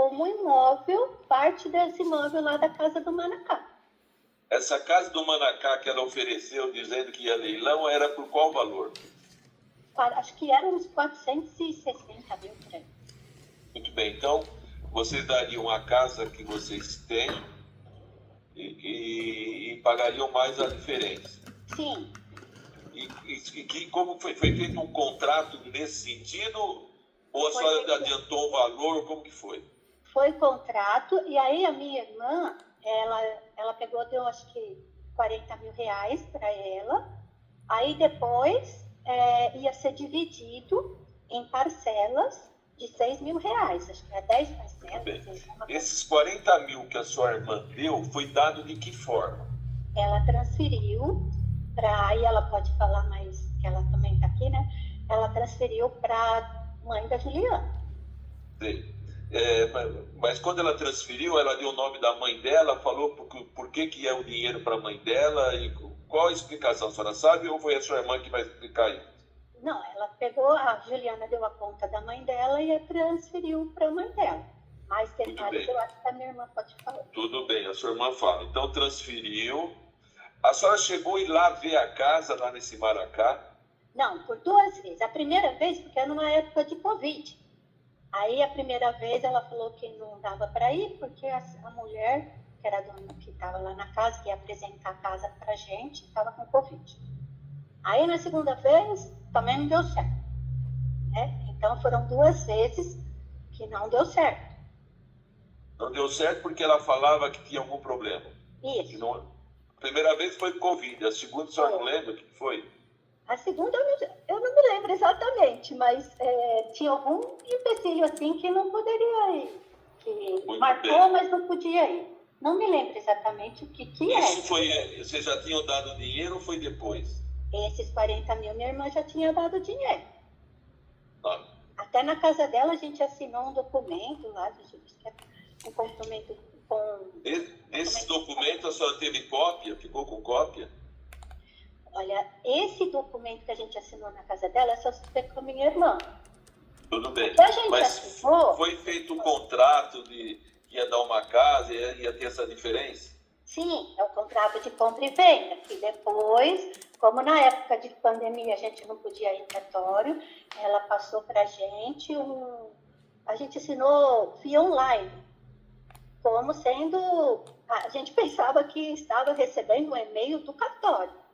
como imóvel, parte desse imóvel lá da Casa do Manacá. Essa casa do Manacá que ela ofereceu, dizendo que ia leilão, era por qual valor? Acho que eram uns 460 mil por aí. Muito bem, então vocês dariam a casa que vocês têm e pagariam mais a diferença. Sim. Como foi feito um contrato nesse sentido? Ou a senhora adiantou um valor? Como que foi? Foi contrato, e aí a minha irmã, ela pegou, deu acho que 40 mil reais para ela, aí depois ia ser dividido em parcelas de 6 mil reais, acho que era 10 parcelas. Esses 40 mil que a sua irmã deu, foi dado de que forma? Ela transferiu para, aí ela pode falar mais, que ela também está aqui, né? Ela transferiu para a mãe da Juliana. Sim. Mas quando ela transferiu, ela deu o nome da mãe dela, falou por que é o dinheiro para a mãe dela, e qual a explicação? A senhora sabe ou foi a sua irmã que vai explicar isso? Não, ela pegou, a Juliana deu a conta da mãe dela e transferiu para a mãe dela. Mais detalhes eu acho que a minha irmã pode falar. Tudo bem, a sua irmã fala. Então transferiu. A senhora chegou a ir lá ver a casa, lá nesse Maracá? Não, por 2 vezes. A primeira vez, porque era numa época de Covid. Aí a primeira vez ela falou que não dava para ir, porque a mulher, que era a dona que estava lá na casa, que ia apresentar a casa para a gente, estava com Covid. Aí na segunda vez, também não deu certo. Né? Então foram 2 vezes que não deu certo. Não deu certo porque ela falava que tinha algum problema. Isso. A primeira vez foi Covid, a segunda, a senhora não lembra o que foi? A segunda eu não me lembro exatamente, mas tinha algum empecilho assim que não poderia ir. Que marcou, mas não podia ir. Não me lembro exatamente o que é. Isso foi, vocês já tinham dado dinheiro ou foi depois? Esses 40 mil minha irmã já tinha dado dinheiro. Ah. Até na casa dela a gente assinou um documento lá, um documento com... Esses documentos a senhora teve cópia? Ficou com cópia? Olha, esse documento que a gente assinou na casa dela é só com a minha irmã. Tudo bem, mas assinou, foi feito um contrato de que ia dar uma casa e ia ter essa diferença? Sim, é o contrato de compra e venda, que depois, como na época de pandemia a gente não podia ir em cartório, ela passou para a gente a gente assinou via online, como sendo, a gente pensava que estava recebendo um e-mail do cartório.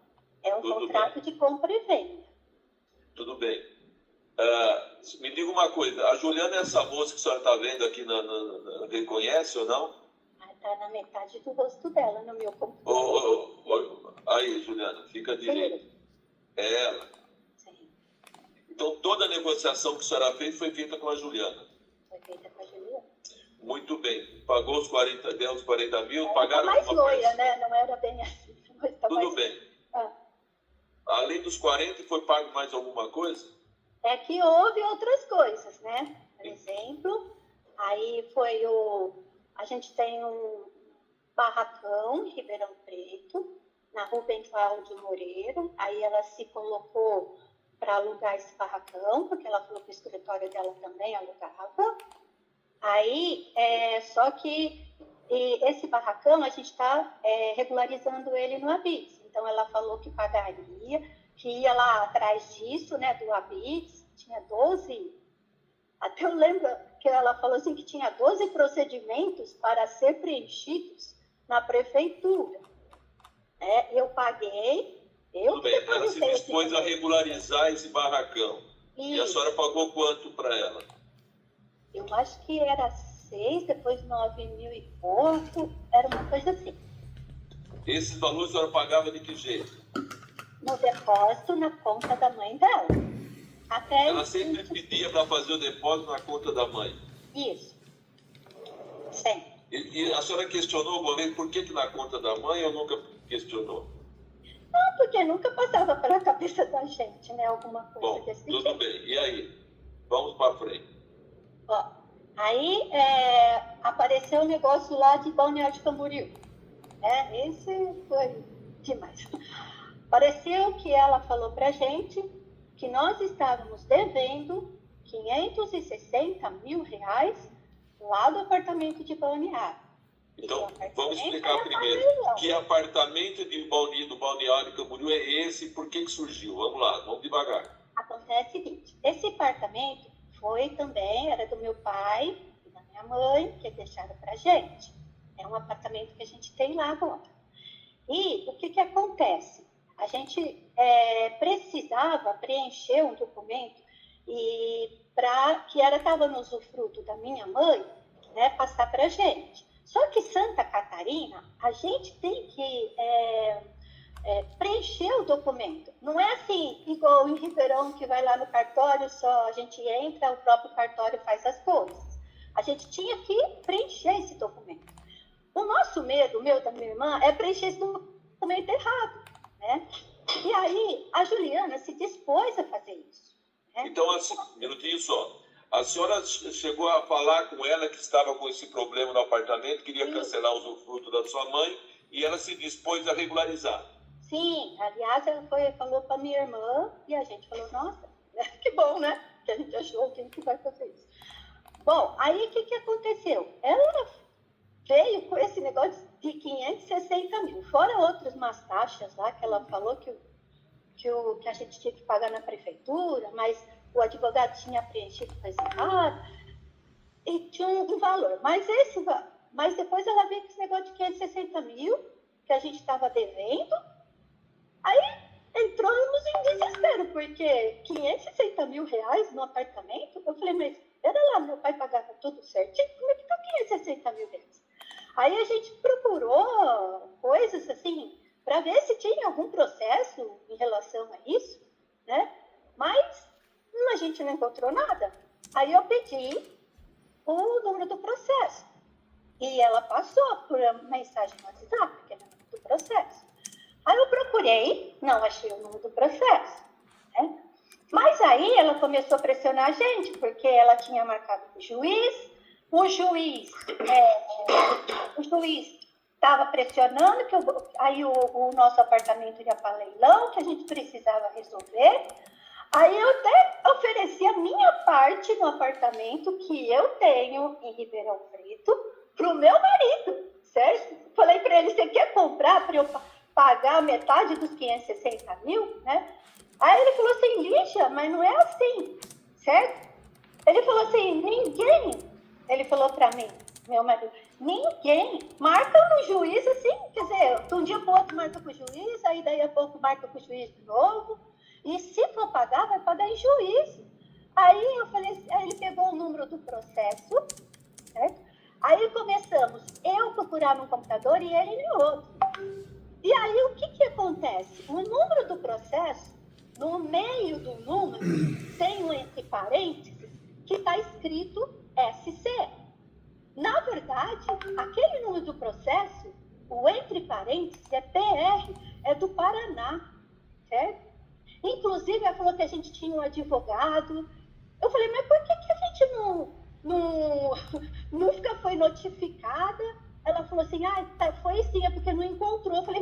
É um contrato de compra e venda. Tudo bem. Me diga uma coisa, a Juliana é essa moça que a senhora está vendo aqui, reconhece ou não? Está na metade do rosto dela, no meu computador. Aí, Juliana, fica direito. É ela. Sim. Então, toda a negociação que a senhora fez foi feita com a Juliana? Foi feita com a Juliana. Muito bem. Pagou os 40 mil, pagaram mais loira, né? Não era bem assim. Tudo bem. Além dos 40, foi pago mais alguma coisa? É que houve outras coisas, né? Por exemplo, aí foi a gente tem um barracão em Ribeirão Preto, na Rubem Cláudio Moreira. Aí ela se colocou para alugar esse barracão, porque ela falou que o escritório dela também alugava. Aí, só que esse barracão, a gente está regularizando ele no Habits. Então, ela falou que pagaria, que ia lá atrás disso, né, do Habits, tinha 12. Até eu lembro que ela falou assim que tinha 12 procedimentos para ser preenchidos na prefeitura. Eu paguei. Tudo bem, ela se dispôs a regularizar esse barracão. Isso. E a senhora pagou quanto para ela? Eu acho que era 6, depois 9 mil e pouco, era uma coisa assim. Esses valores a senhora pagava de que jeito? No depósito, na conta da mãe dela. Ela sempre pedia para fazer o depósito na conta da mãe? Isso. Sempre. E a senhora questionou alguma vez por que na conta da mãe ou nunca questionou? Não, porque nunca passava pela cabeça da gente, né? Alguma coisa desse tipo. Tudo bem. E aí? Vamos para frente. Aí apareceu um negócio lá de Balneário de Camboriú. Esse foi demais. Pareceu que ela falou pra gente que nós estávamos devendo 560 mil reais lá do apartamento de Balneário. Então, vamos explicar primeiro. Que apartamento do Balneário Camboriú é esse e por que surgiu? Vamos lá, vamos devagar. Acontece o seguinte, esse apartamento era do meu pai e da minha mãe, que deixaram pra gente. É um apartamento que a gente tem lá agora. E o que acontece? A gente precisava preencher um documento que estava no usufruto da minha mãe, né, passar para a gente. Só que Santa Catarina, a gente tem que preencher o documento. Não é assim, igual em Ribeirão, que vai lá no cartório, só a gente entra, o próprio cartório faz as coisas. A gente tinha que preencher esse documento. O nosso medo, o meu da minha irmã, é preencher esse documento errado, né? E aí, a Juliana se dispôs a fazer isso. Né? Então, assim, um minutinho só. A senhora chegou a falar com ela que estava com esse problema no apartamento, queria cancelar o usufruto da sua mãe, e ela se dispôs a regularizar. Sim, aliás, ela falou para minha irmã, e a gente falou, nossa, que bom, né? Que a gente achou quem que vai fazer isso. Bom, aí o que aconteceu? Ela veio com esse negócio de 560 mil, fora outras umas taxas lá que ela falou que a gente tinha que pagar na prefeitura, mas o advogado tinha preenchido coisa errada, e tinha um valor. Mas depois ela veio com esse negócio de 560 mil, que a gente estava devendo, aí entramos em desespero, porque 560 mil reais no apartamento, eu falei, mas era lá, meu pai pagava tudo certinho, como é que tá 560 mil reais? Aí a gente procurou coisas assim, para ver se tinha algum processo em relação a isso, né? Mas a gente não encontrou nada. Aí eu pedi o número do processo. E ela passou por mensagem no WhatsApp, que era o número do processo. Aí eu procurei, não achei o número do processo. Né? Mas aí ela começou a pressionar a gente, porque ela tinha marcado com o juiz, o juiz estava pressionando, aí o nosso apartamento ia para leilão, que a gente precisava resolver. Aí eu até ofereci a minha parte no apartamento que eu tenho em Ribeirão Preto para o meu marido, certo? Falei para ele, você quer comprar para eu pagar metade dos 560 mil, né? Aí ele falou assim, Lígia, mas não é assim, certo? Ele falou assim, ele falou para mim, meu marido, ninguém marca no juiz assim, quer dizer, de um dia para o outro marca com o juiz, aí daí a pouco marca com o juiz de novo, e se for pagar, vai pagar em juízo. Aí eu falei, aí ele pegou o número do processo, certo? Aí começamos, eu procurar num computador e ele em outro. E aí o que acontece? O número do processo, no meio do número, tem um entre parênteses que está escrito SC. Na verdade, aquele número do processo, o entre parênteses, é PR, é do Paraná, certo? Inclusive, ela falou que a gente tinha um advogado. Eu falei, mas por que a gente nunca foi notificada? Ela falou assim, foi sim, é porque não encontrou. Eu falei,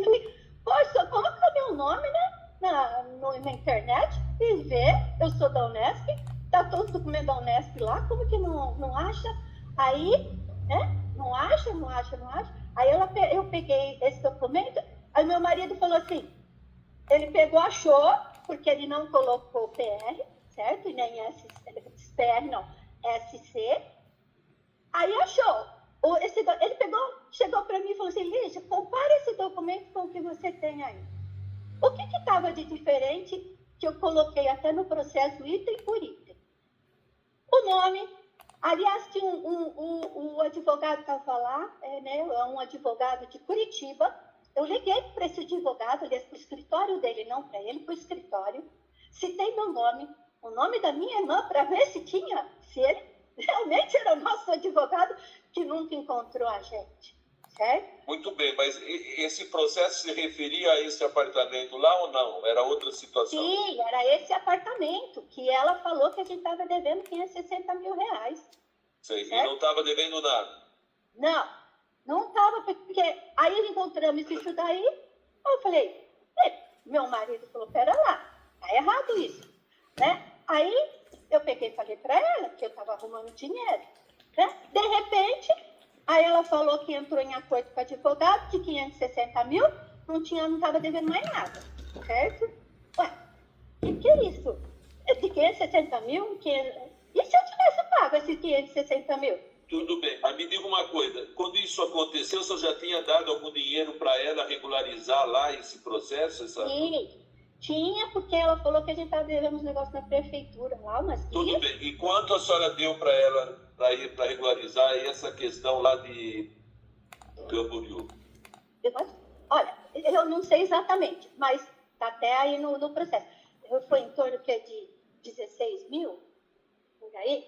poxa, coloca meu nome, né, na internet e vê, eu sou da Unesp, tá todo o documento da Unesp lá, como que não acha? Aí, né, não acha. Aí eu peguei esse documento, aí meu marido falou assim, ele pegou, achou, porque ele não colocou PR, certo? E nem PR, não, SC. Aí achou. Ele chegou para mim e falou assim, Lígia, compara esse documento com o que você tem aí. O que estava de diferente que eu coloquei até no processo item por item? O nome. Aliás, tinha o advogado que estava lá, é um advogado de Curitiba. Eu liguei para esse advogado, aliás, para o escritório dele, não para ele, para o escritório. Citei meu nome, o nome da minha irmã, para ver se ele realmente era o nosso advogado que nunca encontrou a gente, certo? Muito bem, mas esse processo se referia a esse apartamento lá ou não? Era outra situação? Sim, era esse apartamento que ela falou que a gente estava devendo 560 mil reais. Sei, certo? E não estava devendo nada? Não estava, porque aí encontramos isso daí, eu falei, meu marido falou, pera lá, tá errado isso, né? Aí eu peguei e falei para ela que eu estava arrumando dinheiro, né? De repente, aí ela falou que entrou em acordo com o advogado de 560 mil, não estava devendo mais nada, certo? Ué, o que é isso? De 560 mil? E se eu tivesse pago esses 560 mil? Tudo bem, mas me diga uma coisa, quando isso aconteceu, você já tinha dado algum dinheiro para ela regularizar lá esse processo? Sim, tinha, porque ela falou que a gente estava devendo uns negócios na prefeitura lá, mas... Tudo bem, e quanto a senhora deu para ela para regularizar essa questão lá de Camboriú? Olha, eu não sei exatamente, mas está até aí no processo. Foi em torno de 16 mil, por aí.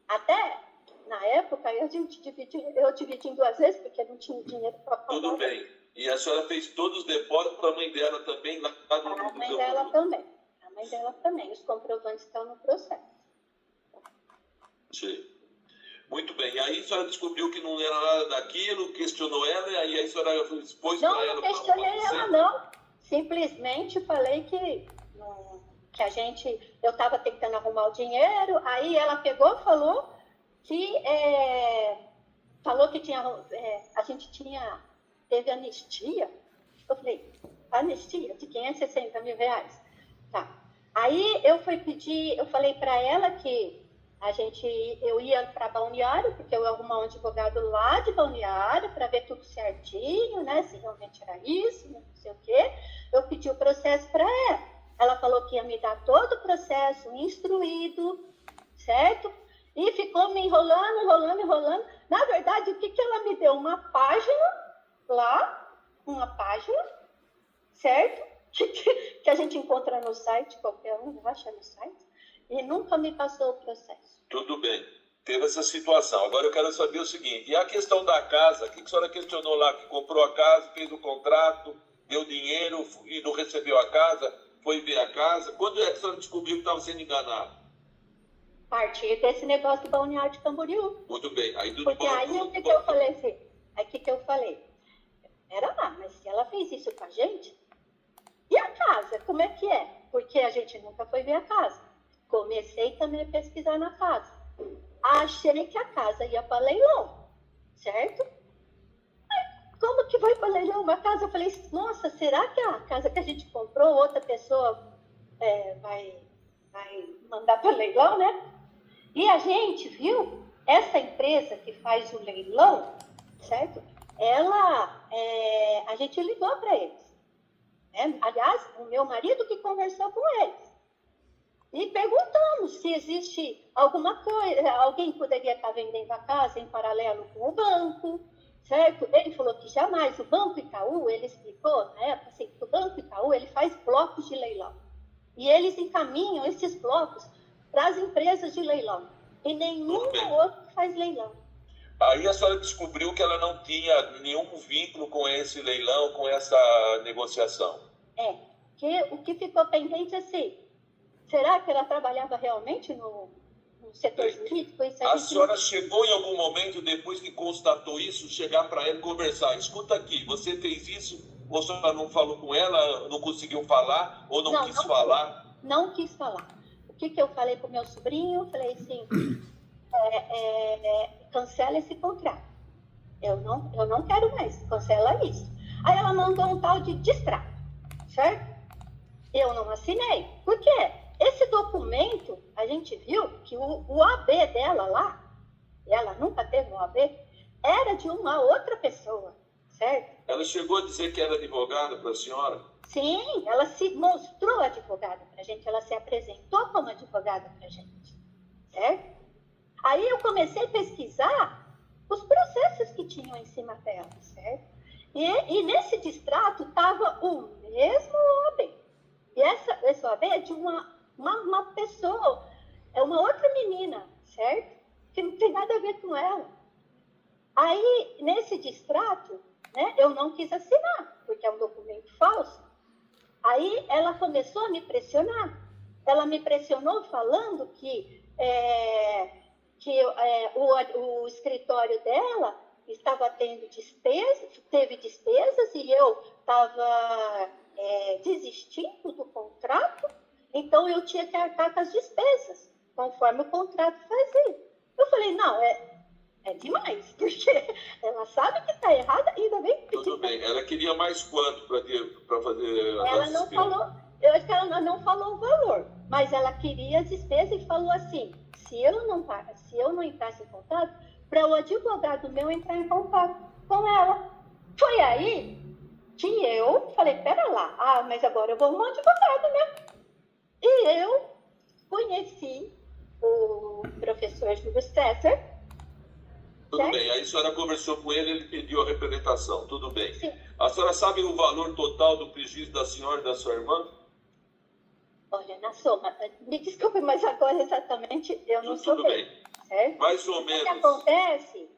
Até, na época, eu dividi em 2 vezes, porque não tinha dinheiro para pagar. Tudo bem. E a senhora fez todos os depósitos para a mãe dela também? Lá no a mãe dela também. A mãe dela também. Os comprovantes estão no processo. Sim. Muito bem. E aí a senhora descobriu que não era nada daquilo, questionou ela, e aí a senhora expôs para ela... Não questionei ela, não. Simplesmente falei que eu estava tentando arrumar o dinheiro, aí ela pegou e falou que a gente teve anistia. Eu falei, anistia de 560 mil reais? Tá. Aí eu falei para ela que eu ia para Balneário, porque eu ia arrumar um advogado lá de Balneário para ver tudo certinho, né? Se realmente era isso, não sei o quê. Eu pedi o processo para ela. Ela falou que ia me dar todo o processo instruído, certo? E ficou me enrolando. Na verdade, o que ela me deu? Uma página lá, certo? Que a gente encontra no site, qualquer um acha no site, e nunca me passou o processo. Tudo bem. Teve essa situação. Agora eu quero saber o seguinte, e a questão da casa, o que a senhora questionou lá, que comprou a casa, fez o contrato, deu dinheiro e não recebeu a casa, foi ver a casa, quando é que a senhora descobriu que estava sendo enganada? A partir desse negócio do Balneário de Camboriú. Muito bem. Aí do porque aí o que eu falei assim? Aí o que eu falei? Era lá, mas se ela fez isso com a gente, e a casa, como é que é? Porque a gente nunca foi ver a casa. Comecei também a pesquisar na casa. Achei que a casa ia para leilão, certo? Aí, como que vai para leilão uma casa? Eu falei, nossa, será que a casa que a gente comprou, outra pessoa vai mandar para leilão, né? E a gente viu, essa empresa que faz o leilão, certo? A gente ligou para eles. Né? Aliás, o meu marido que conversou com eles. E perguntamos se existe alguma coisa, alguém poderia estar vendendo a casa em paralelo com o banco, certo? Ele falou que jamais. O Banco Itaú, ele explicou, né, assim, que o Banco Itaú ele faz blocos de leilão. E eles encaminham esses blocos para as empresas de leilão. E nenhum outro faz leilão. Aí a senhora descobriu que ela não tinha nenhum vínculo com esse leilão, com essa negociação. Que o que ficou pendente é assim, será que ela trabalhava realmente no setor jurídico? A senhora chegou em algum momento, depois que constatou isso, chegar para ela e conversar. Escuta aqui, você fez isso, ou a senhora não falou com ela, não conseguiu falar, ou não quis falar? Não quis falar. O que eu falei para o meu sobrinho? Eu falei assim, cancela esse contrato. Eu não quero mais, cancela isso. Aí ela mandou um tal de distrato, certo? Eu não assinei. Por quê? Esse documento, a gente viu que o AB dela lá, ela nunca teve um AB, era de uma outra pessoa, certo? Ela chegou a dizer que era advogada para a senhora? Sim, ela se mostrou advogada para a gente, ela se apresentou como advogada para a gente, certo? Aí eu comecei a pesquisar os processos que tinham em cima dela, certo? E nesse distrato estava o mesmo OAB. E esse OAB é de uma pessoa, é uma outra menina, certo? Que não tem nada a ver com ela. Aí, nesse distrato, né, eu não quis assinar, porque é um documento falso. Aí ela começou a me pressionar. Ela me pressionou falando que o escritório dela estava teve despesas e eu estava desistindo do contrato, então eu tinha que arcar com as despesas, conforme o contrato fazia. Eu falei, não, é demais, porque ela sabe que está errada e ainda vem pedir. Tudo bem. Ela queria mais quanto para fazer a Ela não falou, eu acho que ela não falou o valor, mas ela queria as despesas e falou assim, se eu não entrasse em contato, para o advogado meu entrar em contato com ela. Foi aí que eu falei, pera lá, mas agora eu vou um advogado, né? E eu conheci o professor Júlio César. Tudo bem, aí a senhora conversou com ele, ele pediu a representação, tudo bem. Sim. A senhora sabe o valor total do prejuízo da senhora e da sua irmã? Olha, na soma, me desculpe, mas agora exatamente eu não sou Tudo bem. Certo? Mais ou O menos. que acontece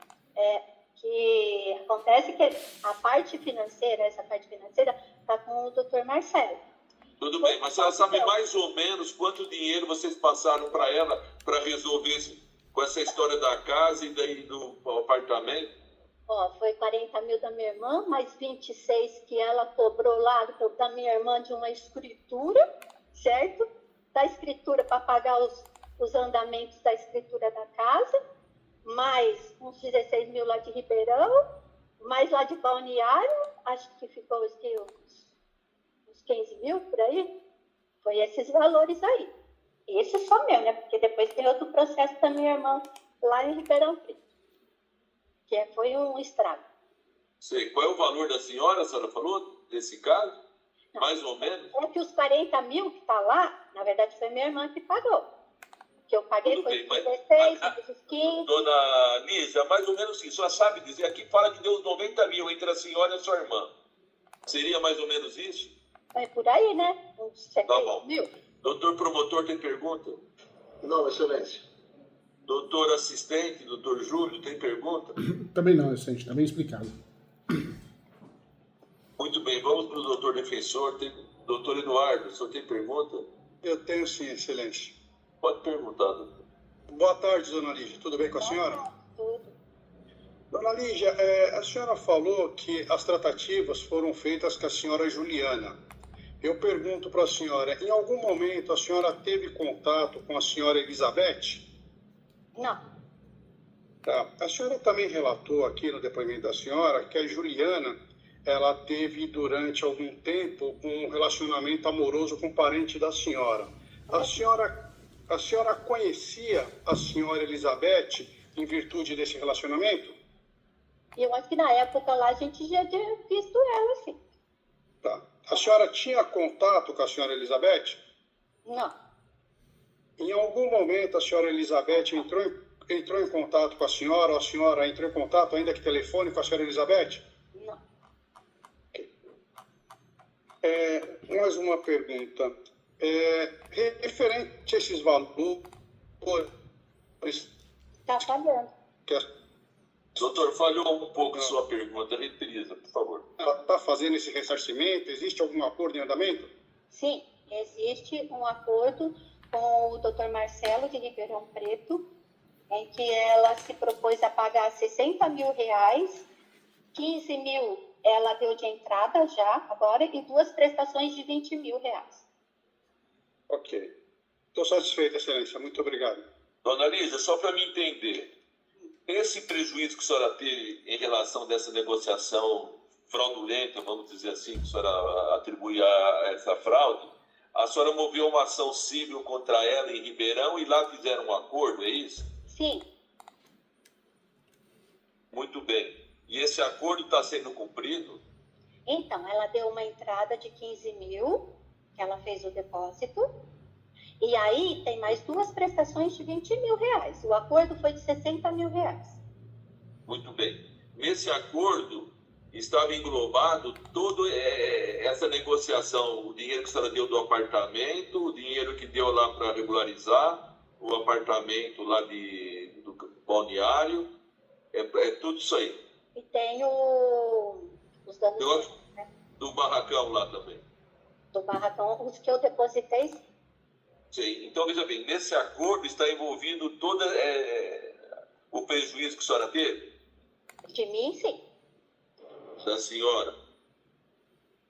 que a parte financeira, essa parte financeira, está com o Dr. Marcelo. Tudo bem, mas a senhora sabe mais ou menos quanto dinheiro vocês passaram para ela para resolver com essa história da casa e daí do apartamento? Foi 40 mil da minha irmã, mais 26 que ela cobrou lá da minha irmã de uma escritura, certo? Da escritura para pagar os andamentos da escritura da casa, mais uns 16 mil lá de Ribeirão, mais lá de Balneário, acho que ficou uns 15 mil por aí. Foi esses valores aí. Esse só meu, né? Porque depois tem outro processo da minha irmã lá em Ribeirão Preto, que foi um estrago. Sei. Qual é o valor da senhora, a senhora falou, desse caso? Não, mais ou menos? É que os 40 mil que está lá, na verdade foi minha irmã que pagou. Que eu paguei Tudo foi bem, mas 16, depois 15. Dona Lígia, mais ou menos isso, a senhora sabe dizer, aqui fala que deu 90 mil entre a senhora e a sua irmã. Seria mais ou menos isso? É por aí, né? Uns 70 Tá bom. mil. Doutor promotor, tem pergunta? Não, excelência. Doutor assistente, doutor Júlio, tem pergunta? Também não, excelente, está bem explicado. Muito bem, vamos para o doutor defensor. Doutor Eduardo, o senhor tem pergunta? Eu tenho sim, excelência. Pode perguntar, doutor. Boa tarde, dona Lígia. Tudo bem com a senhora? Tudo. Dona Lígia, a senhora falou que as tratativas foram feitas com a senhora Juliana. Eu pergunto para a senhora, em algum momento a senhora teve contato com a senhora Elizabeth? Não. Tá. A senhora também relatou aqui no depoimento da senhora que a Juliana, ela teve durante algum tempo um relacionamento amoroso com um parente da senhora. A senhora conhecia a senhora Elizabeth em virtude desse relacionamento? E eu acho que na época lá a gente já tinha visto ela, assim. Tá. A senhora tinha contato com a senhora Elizabeth? Não. Em algum momento a senhora Elizabeth entrou em contato com a senhora, ou a senhora entrou em contato, ainda que telefone, com a senhora Elizabeth? Não. Mais uma pergunta. Referente a esses valores Tá falhando. que a Doutor, falhou um pouco sua pergunta. Reprisa, por favor. ela está fazendo esse ressarcimento, existe algum acordo em andamento? Sim, existe um acordo com o Dr. Marcelo de Ribeirão Preto, em que ela se propôs a pagar 60 mil reais, 15 mil ela deu de entrada já, agora, e 2 prestações de 20 mil reais. Ok. Estou satisfeito, excelência. Muito obrigado. Dona Lígia, só para me entender, esse prejuízo que a senhora teve em relação dessa negociação fraudulenta, vamos dizer assim, que a senhora atribui a essa fraude, a senhora moveu uma ação civil contra ela em Ribeirão e lá fizeram um acordo, é isso? Sim. Muito bem. E esse acordo está sendo cumprido? Então, ela deu uma entrada de 15 mil, que ela fez o depósito, e aí tem mais 2 prestações de 20 mil reais. O acordo foi de 60 mil reais. Muito bem. Nesse acordo estava englobado toda essa negociação, o dinheiro que a senhora deu do apartamento, o dinheiro que deu lá para regularizar o apartamento lá do balneário, tudo isso aí. E tem os danos Do barracão lá também. do barracão, os que eu depositei. Sim. Então, veja bem, nesse acordo está envolvido todo o prejuízo que a senhora teve? De mim, sim. Da senhora.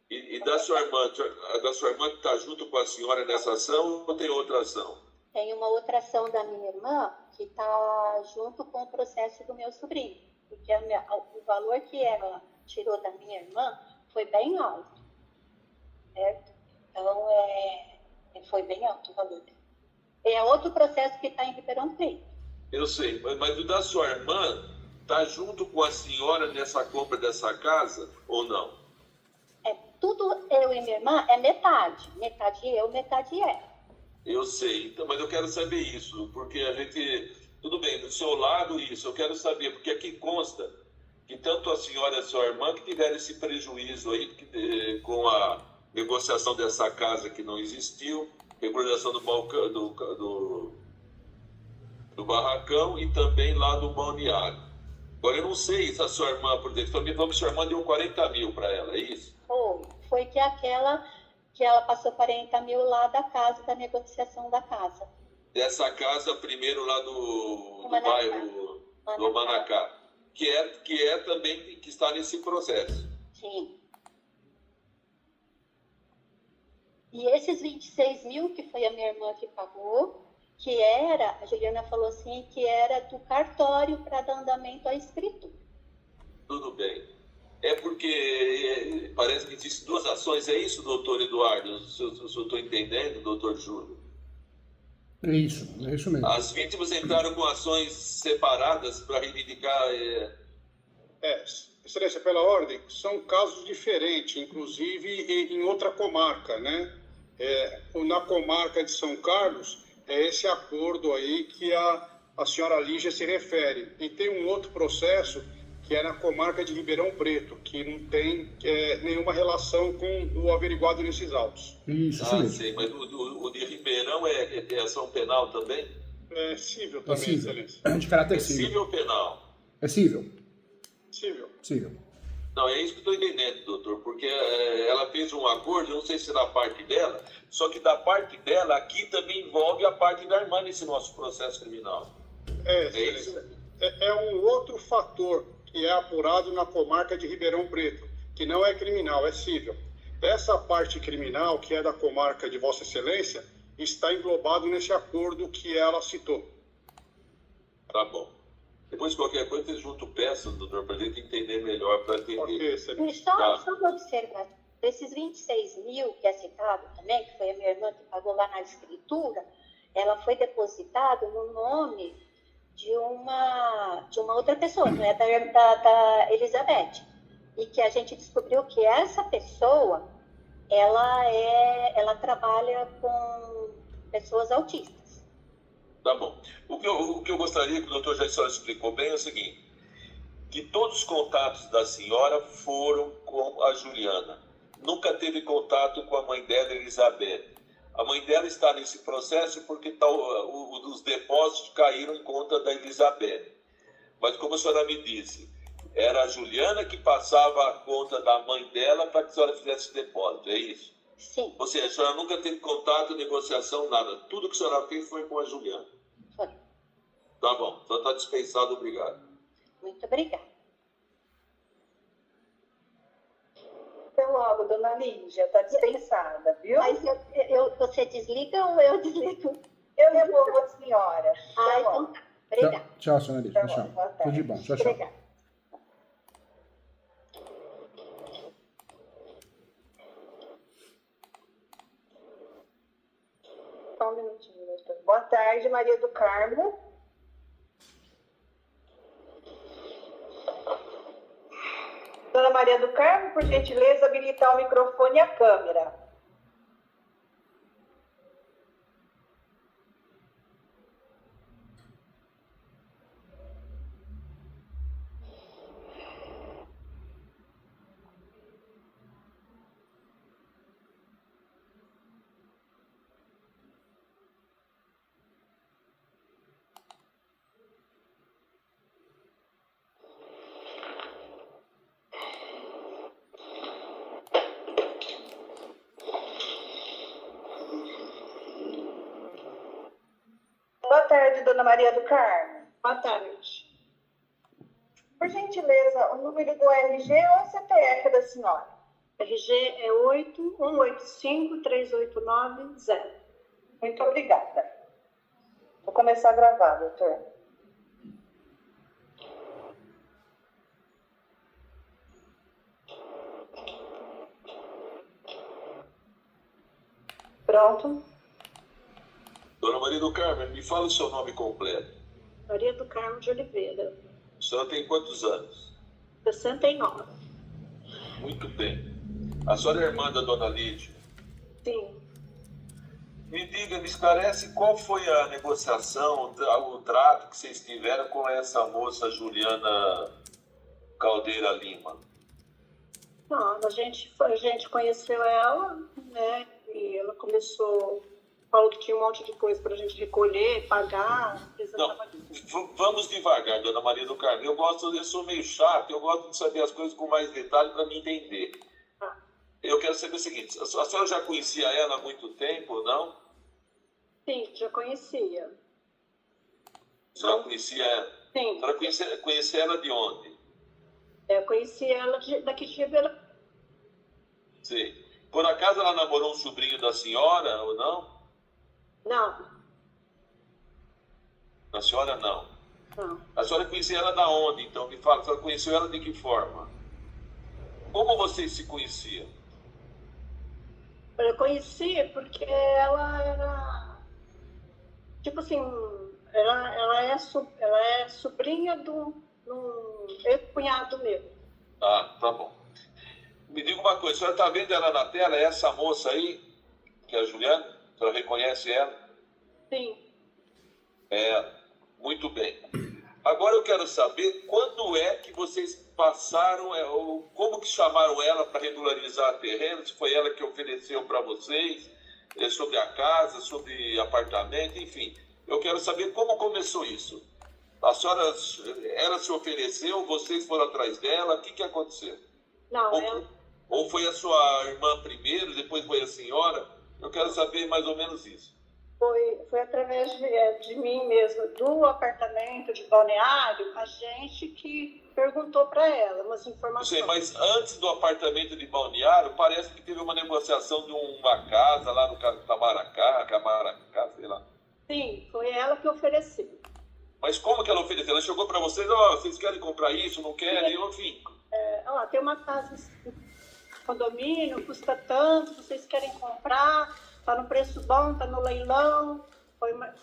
E da sua irmã? A da sua irmã que está junto com a senhora nessa ação ou tem outra ação? tem uma outra ação da minha irmã que está junto com o processo do meu sobrinho, porque o valor que ela tirou da minha irmã foi bem alto, certo? Então, foi bem alto o valor dele. É outro processo que está em Ribeirão Preto. Eu sei, mas o da sua irmã está junto com a senhora nessa compra dessa casa ou não? Tudo eu e minha irmã é metade. Metade eu, metade ela. Eu sei, então, mas eu quero saber isso, porque a gente... Tudo bem, do seu lado isso, eu quero saber, porque aqui consta que tanto a senhora e a sua irmã que tiveram esse prejuízo aí com a negociação dessa casa que não existiu, regularização do barracão e também lá do balneário. Agora, eu não sei se a sua irmã, por exemplo, me falou que a sua irmã deu 40 mil para ela, é isso? Foi que ela passou 40 mil lá da casa, da negociação da casa. Dessa casa, primeiro lá do bairro do Manacá, que é também que está nesse processo. Sim. E esses 26 mil, que foi a minha irmã que pagou, a Juliana falou assim, que era do cartório para dar andamento à escritura. Tudo bem. É porque parece que existem duas ações, é isso, doutor Eduardo? Se eu estou entendendo, doutor Júlio? É isso mesmo. As vítimas entraram com ações separadas para reivindicar... Excelência, pela ordem, são casos diferentes, inclusive em outra comarca, né? Na comarca de São Carlos, é esse acordo aí que a senhora Lígia se refere. E tem um outro processo que é na comarca de Ribeirão Preto, que não tem nenhuma relação com o averiguado nesses autos. Isso mesmo. Sim, mas o de Ribeirão é ação penal também? É cível também, cível. excelência. É de caráter Cível cível. ou penal? É cível. Cível. Não, é isso que eu estou entendendo, doutor, porque ela fez um acordo, eu não sei se é da parte dela, só que da parte dela, aqui também envolve a parte da irmã nesse nosso processo criminal. Excelência. É um outro fator que é apurado na comarca de Ribeirão Preto, que não é criminal, é cível. Essa parte criminal, que é da comarca de Vossa Excelência, está englobado nesse acordo que ela citou. Tá bom. Depois, qualquer coisa, vocês juntam peças, doutor, para a gente entender melhor, para entender. Ok, excelência. E só uma observação. Desses 26 mil que é citado também, que foi a minha irmã que pagou lá na escritura, ela foi depositada no nome de uma outra pessoa, não é da Elizabeth. E que a gente descobriu que essa pessoa, ela trabalha com pessoas autistas. Tá bom. O que eu gostaria, que o doutor já explicou bem, é o seguinte, que todos os contatos da senhora foram com a Juliana. Nunca teve contato com a mãe dela, Elizabeth. A mãe dela está nesse processo porque os depósitos caíram em conta da Elizabeth. Mas como a senhora me disse, era a Juliana que passava a conta da mãe dela para que a senhora fizesse o depósito, é isso? Sim. Ou seja, a senhora nunca teve contato, negociação, nada. Tudo que a senhora fez foi com a Juliana. Foi. Tá bom, então está dispensado, obrigado. Muito obrigada. Até logo, dona Lígia, está dispensada, viu? Mas você desliga ou eu desligo? Eu devolvo a senhora. Então tá. Obrigada. Tchau, senhora Lígia. Tchau. Boa tarde. Tudo de bom. Tchau. Obrigada. Só um minutinho, doutor. Boa tarde, Maria do Carmo. Dona Maria do Carmo, por gentileza, habilitar o microfone e a câmera. Boa tarde, Dona Maria do Carmo. Boa tarde. Por gentileza, o número do RG ou CPF da senhora? RG é 8185389-0. Muito obrigada. Vou começar a gravar, doutor. Pronto. Dona Maria do Carmo, me fala o seu nome completo. Maria do Carmo de Oliveira, A senhora tem quantos anos? 69. Muito bem. A senhora é irmã da dona Lídia. Sim. Me diga, me esclarece qual foi a negociação, o trato que vocês tiveram com essa moça Juliana Caldeira Lima. Não, a gente conheceu ela, né? E ela falou que tinha um monte de coisa para a gente recolher, pagar, apresentava tudo. Vamos devagar, dona Maria do Carmo. Eu sou meio chato, eu gosto de saber as coisas com mais detalhe para me entender. Ah. Eu quero saber o seguinte, a senhora já conhecia ela há muito tempo, não? Sim, já conhecia. Já conhecia ela? Sim. A senhora conhecia ela de onde? Eu conheci ela daqui de Ribeirão. Sim. Por acaso ela namorou um sobrinho da senhora ou não? Não, A senhora não. não. A senhora conhecia ela da onde, então? Me fala, a senhora conheceu ela de que forma? Como vocês se conheciam? Eu conheci porque ela era, tipo assim, ela é sobrinha de um ex-cunhado meu. Ah, tá bom. Me diga uma coisa, a senhora está vendo ela na tela? É essa moça aí, que é a Juliana? A senhora reconhece ela? Sim. Muito bem. Agora eu quero saber quando é que vocês passaram, ou como que chamaram ela para regularizar terreno, se foi ela que ofereceu para vocês, sobre a casa, sobre apartamento, enfim. Eu quero saber como começou isso. A senhora, ela se ofereceu, vocês foram atrás dela, o que aconteceu? Não, Ou foi a sua irmã primeiro, depois foi a senhora? Eu quero saber mais ou menos isso. foi através de mim mesmo, do apartamento de Balneário, a gente que perguntou para ela umas informações. Não sei, mas antes do apartamento de Balneário, parece que teve uma negociação de uma casa lá no Camaracá, sei lá. Sim, foi ela que ofereceu. Mas como que ela ofereceu? Ela chegou para vocês, vocês querem comprar isso, não querem, enfim. Tem uma casa condomínio, custa tanto, vocês querem comprar, está no preço bom, está no leilão.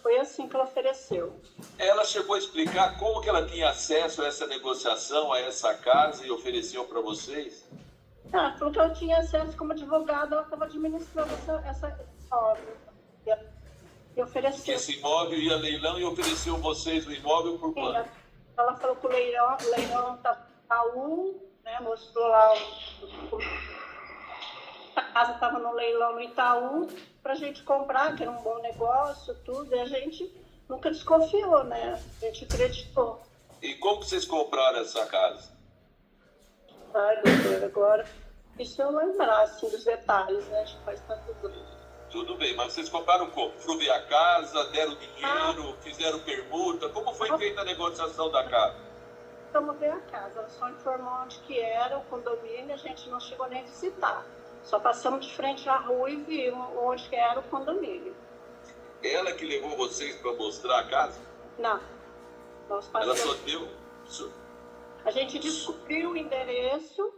Foi assim que ela ofereceu. Ela chegou a explicar como que ela tinha acesso a essa negociação, a essa casa e ofereceu para vocês? Ela falou que ela tinha acesso como advogada, ela estava administrando essa obra. E ofereceu. Que esse imóvel ia a leilão e ofereceu vocês o imóvel por quanto? Ela falou que o leilão está Itaú, né? Mostrou lá a casa estava no leilão no Itaú para a gente comprar, que era um bom negócio, tudo, e a gente nunca desconfiou, né? A gente acreditou. E como que vocês compraram essa casa? Ai, doutor, agora, isso eu lembrar, assim, dos detalhes, né? A gente faz tantos anos. Tudo bem, mas vocês compraram como? Foram ver a casa, deram dinheiro, fizeram permuta? Como foi feita a negociação da casa? Vamos ver a casa. Ela só informou onde que era o condomínio, a gente não chegou nem a visitar. Só passamos de frente à rua e vimos onde que era o condomínio. Ela que levou vocês para mostrar a casa? Não. Nós passamos... Ela só deu... A gente descobriu o endereço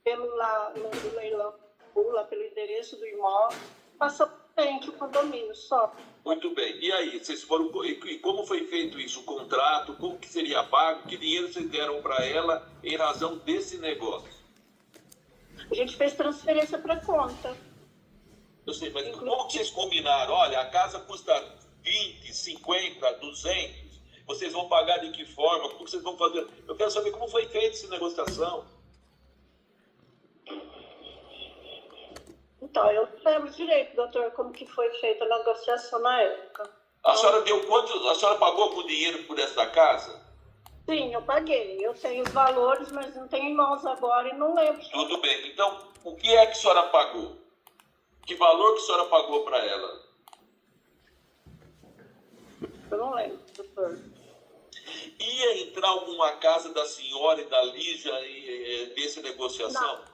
no leilão, lá pelo endereço do imóvel. Passamos de frente o condomínio, só. Muito bem. E aí, vocês foram... E como foi feito isso? O contrato? Como que seria pago? Que dinheiro vocês deram para ela em razão desse negócio? A gente fez transferência para conta. Eu sei, mas como que vocês combinaram? Olha, a casa custa 20, 50, 200. Vocês vão pagar de que forma? Como que vocês vão fazer? Eu quero saber como foi feita essa negociação. Então, eu não lembro direito, doutor, como que foi feita a negociação na época. A senhora deu quanto? A senhora pagou com dinheiro por essa casa? Sim, eu paguei. Eu tenho os valores, mas não tenho em mãos agora e não lembro. Tudo bem. Então, o que é que a senhora pagou? Que valor que a senhora pagou para ela? Eu não lembro, doutor. Ia entrar alguma casa da senhora e da Lígia dessa negociação?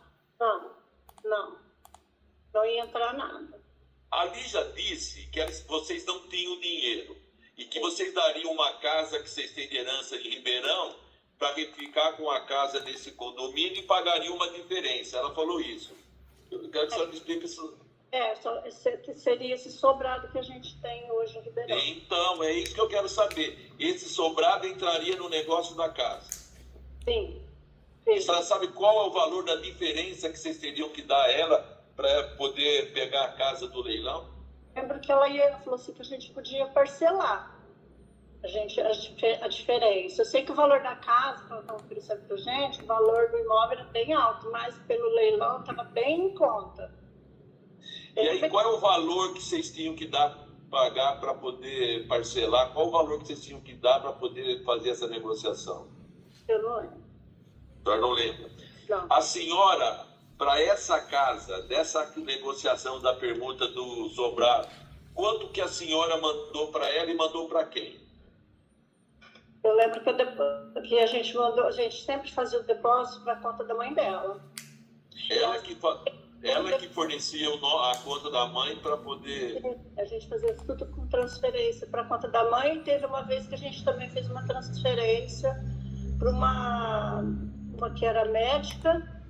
Não ia entrar nada. A Lígia disse que vocês não tinham dinheiro. e que vocês dariam uma casa que vocês têm de herança de Ribeirão para ficar com a casa desse condomínio e pagariam uma diferença. Ela falou isso. Eu quero que a senhora me explique isso. Que seria esse sobrado que a gente tem hoje em Ribeirão. Então, é isso que eu quero saber. Esse sobrado entraria no negócio da casa. Sim. E a senhora sabe qual é o valor da diferença que vocês teriam que dar a ela para poder pegar a casa do leilão? Lembro que ela falou assim que a gente podia parcelar a diferença. Eu sei que o valor da casa, que ela estava oferecendo para a gente, o valor do imóvel era bem alto, mas pelo leilão estava bem em conta. E aí, qual é o valor que vocês tinham que pagar para poder parcelar? Qual o valor que vocês tinham que dar para poder fazer essa negociação? Eu não lembro. A senhora não lembra? Não. A senhora, para essa casa, dessa negociação da permuta do sobrado, quanto que a senhora mandou para ela e mandou para quem? Eu lembro que a gente sempre fazia o depósito para a conta da mãe dela. Ela que fornecia a conta da mãe para poder... A gente fazia tudo com transferência para a conta da mãe. E teve uma vez que a gente também fez uma transferência para uma que era médica,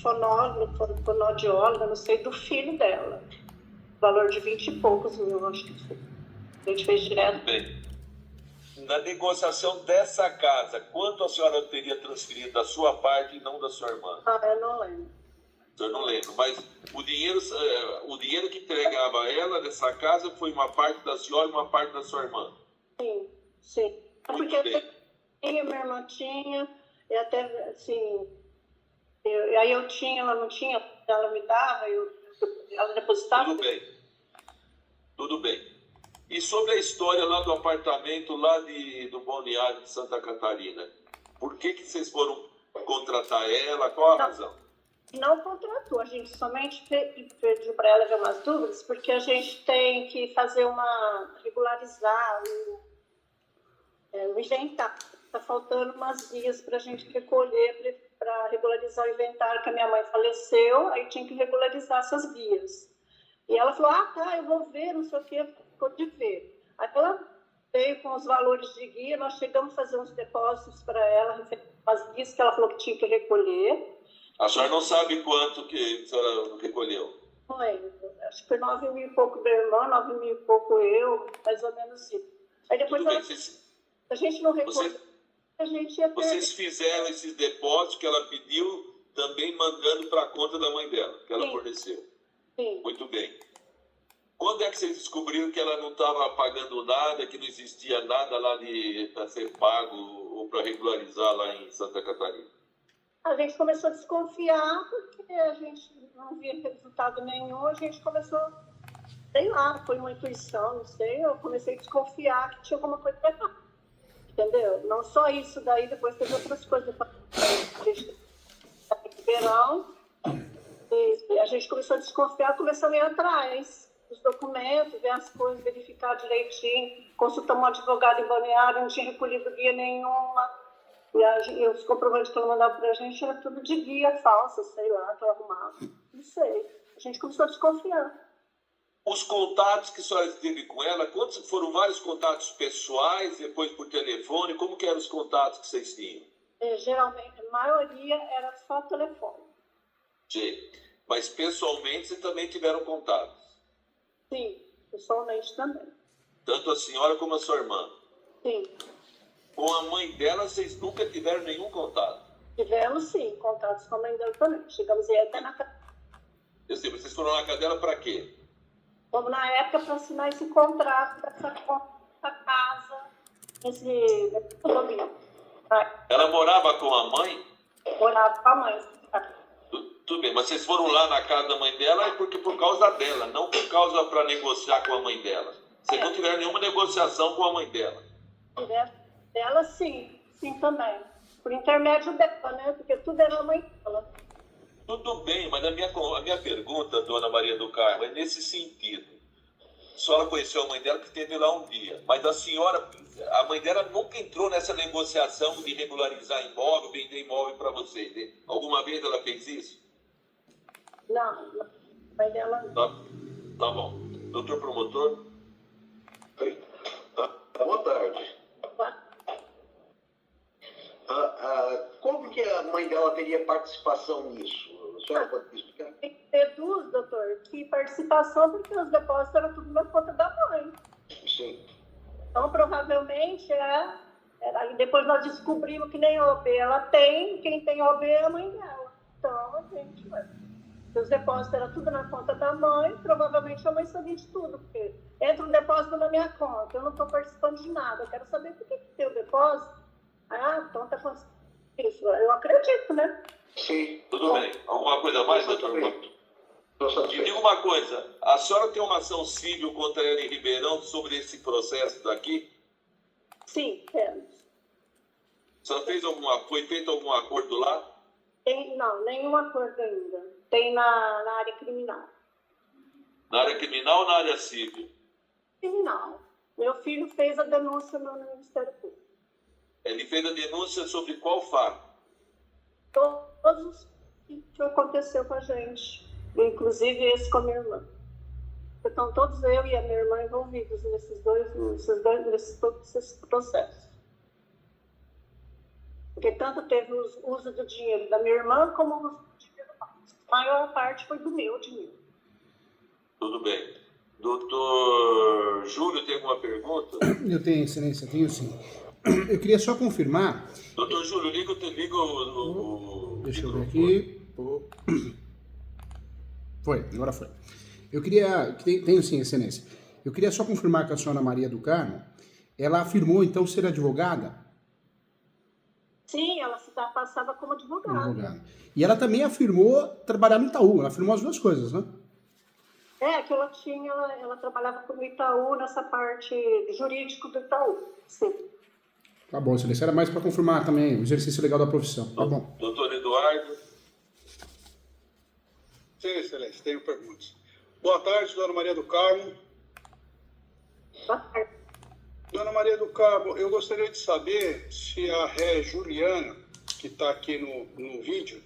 fonoaudióloga, não sei, do filho dela. Valor de 20 e poucos mil, acho que foi. A gente fez direto. Bem, na negociação dessa casa, quanto a senhora teria transferido da sua parte e não da sua irmã? Eu não lembro. Eu não lembro, mas o dinheiro que entregava a ela nessa casa foi uma parte da senhora e uma parte da sua irmã. Sim. Muito Porque bem. minha irmã tinha, e até assim, aí eu tinha, ela não tinha, ela me dava, ela depositava. Tudo bem. E sobre a história lá do apartamento, lá do Balneário de Santa Catarina, por que vocês foram contratar ela? Qual a razão? Não contratou, a gente somente pediu para ela ver umas dúvidas, porque a gente tem que fazer regularizar o inventário. Está faltando umas guias para a gente recolher, para regularizar o inventário, que a minha mãe faleceu, aí tinha que regularizar essas guias. E ela falou, eu vou ver, não sei o que, ficou de ver. Aí ela veio com os valores de guia, nós chegamos a fazer uns depósitos para ela, as guias que ela falou que tinha que recolher. A senhora não sabe quanto que a senhora recolheu? Não lembro. Acho que foi 9 mil e pouco meu irmão, 9 mil e pouco eu, mais ou menos isso. Aí depois a gente não recolheu, a gente ia perder. Vocês fizeram esses depósitos que ela pediu, também mandando para a conta da mãe dela, que ela forneceu. Sim. Muito bem. Quando é que vocês descobriram que ela não estava pagando nada, que não existia nada lá para ser pago ou para regularizar lá em Santa Catarina? A gente começou a desconfiar, porque a gente não via resultado nenhum, a gente começou, sei lá, foi uma intuição, não sei, eu comecei a desconfiar que tinha alguma coisa errada, entendeu? Não só isso daí, depois teve outras coisas, a gente estava em verão, e a gente começou a desconfiar, começou a ir atrás dos documentos, ver as coisas, verificar direitinho, consultamos um advogado em Balneário, não tinha recolhido guia nenhuma. E os comprovantes que ela mandava pra gente era tudo de guia falsa, sei lá, que ela arrumava. Não sei. A gente começou a desconfiar. Os contatos que a senhora teve com ela, quantos foram vários contatos pessoais, depois por telefone? Como que eram os contatos que vocês tinham? Geralmente, a maioria era só telefone. Sim. Mas pessoalmente vocês também tiveram contatos? Sim, pessoalmente também. Tanto a senhora como a sua irmã? Sim. Com a mãe dela, vocês nunca tiveram nenhum contato? Tivemos, sim, contatos com a mãe dela também. Chegamos aí até na casa. Eu sei, vocês foram na casa dela para quê? Fomos na época para assinar esse contrato dessa casa, esse condomínio. Ela morava com a mãe? Morava com a mãe. Tudo bem, mas vocês foram lá na casa da mãe dela porque por causa dela, não por causa para negociar com a mãe dela. Vocês não tiveram nenhuma negociação com a mãe dela? Dela, sim também. Por intermédio dela, né? Porque tudo era a mãe dela. Tudo bem, mas a minha pergunta, dona Maria do Carmo, é nesse sentido. A senhora conheceu a mãe dela que esteve lá um dia, mas a mãe dela nunca entrou nessa negociação de regularizar imóvel, vender imóvel para vocês, né? Alguma vez ela fez isso? Não, a mãe dela não. Tá bom. Doutor promotor? Boa tarde. Como que a mãe dela teria participação nisso? A senhora pode me explicar? Deduz, doutor, que participação, porque os depósitos eram tudo na conta da mãe. Sim. Então, provavelmente, e depois nós descobrimos que nem OB ela tem, quem tem OB é a mãe dela. Então, a gente, os depósitos eram tudo na conta da mãe, provavelmente a mãe sabia de tudo, porque entra um depósito na minha conta, eu não estou participando de nada, eu quero saber por que tem o depósito. Então está acontecendo isso. Eu acredito, né? Sim. Tudo bem. Alguma coisa mais, doutor? Me diga uma coisa, a senhora tem uma ação civil contra ela em Ribeirão sobre esse processo daqui? Sim, temos. A senhora foi feito algum acordo lá? Não, nenhum acordo ainda. Tem na área criminal. Na área criminal ou na área civil? Criminal. Meu filho fez a denúncia no Ministério Público. Ele fez a denúncia sobre qual fato? Todos os que aconteceu com a gente, inclusive esse com a minha irmã. Estão todos eu e a minha irmã envolvidos nesses processos. Porque tanto teve o uso do dinheiro da minha irmã, como o uso do dinheiro do pai. A maior parte foi do meu dinheiro. Tudo bem. Doutor Júlio, tem alguma pergunta? Eu tenho, excelência, tenho sim. Eu queria só confirmar. Doutor Júlio, liga o Deixa eu ver aqui. Foi, agora foi. Eu queria. Tenho sim, excelência. Eu queria só confirmar que a senhora Maria do Carmo, ela afirmou então ser advogada? Sim, ela passava como advogada. E ela também afirmou trabalhar no Itaú. Ela afirmou as duas coisas, né? Que ela trabalhava com o Itaú nessa parte jurídica do Itaú. Sim. Tá bom, excelência. Era mais para confirmar também o exercício legal da profissão. Tá bom. Doutor Eduardo. Sim, excelência. Tenho perguntas. Boa tarde, dona Maria do Carmo. Boa tarde. Dona Maria do Carmo, eu gostaria de saber se a ré Juliana, que está aqui no vídeo,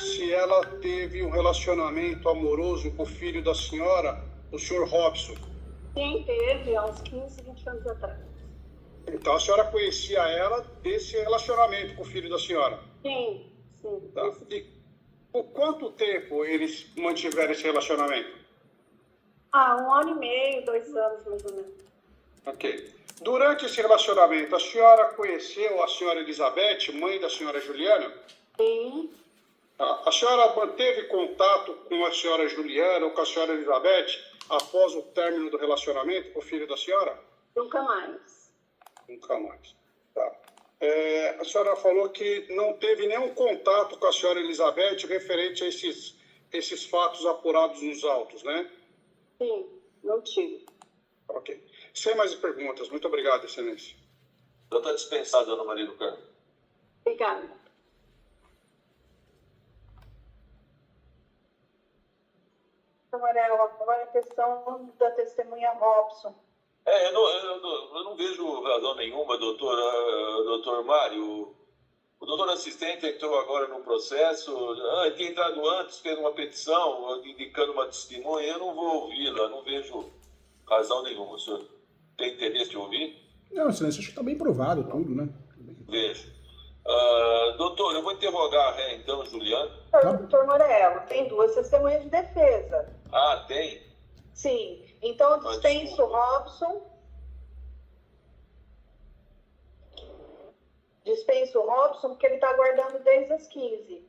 se ela teve um relacionamento amoroso com o filho da senhora, o senhor Robson. Sim, teve, há uns 15, 20 anos atrás. Então a senhora conhecia ela desse relacionamento com o filho da senhora? Sim. Tá. E por quanto tempo eles mantiveram esse relacionamento? 1 ano e meio, 2 anos, mais ou menos. Ok. Durante esse relacionamento, a senhora conheceu a senhora Elizabeth, mãe da senhora Juliana? Sim. A senhora manteve contato com a senhora Juliana ou com a senhora Elizabeth após o término do relacionamento com o filho da senhora? Nunca mais. Nunca mais. Tá. A senhora falou que não teve nenhum contato com a senhora Elizabeth referente a esses fatos apurados nos autos, né? Sim, não tive. Ok. Sem mais perguntas. Muito obrigado, excelência. Já está dispensado, dona Maria do Carmo. Obrigada. Agora a questão da testemunha Robson. Eu não vejo razão nenhuma, doutor Mário. O doutor assistente entrou agora no processo, ele tinha entrado antes, fez uma petição indicando uma testemunha, eu não vou ouvi-la, não vejo razão nenhuma. O senhor tem interesse de ouvir? Não, excelência, acho que está bem provado tudo, né? Vejo. Doutor, eu vou interrogar a ré, então, Juliana. Doutor Morello, tem 2 testemunhas de defesa. Ah, tem? Sim. Então, dispenso o Robson. Dispenso o Robson, porque ele está aguardando desde as 15.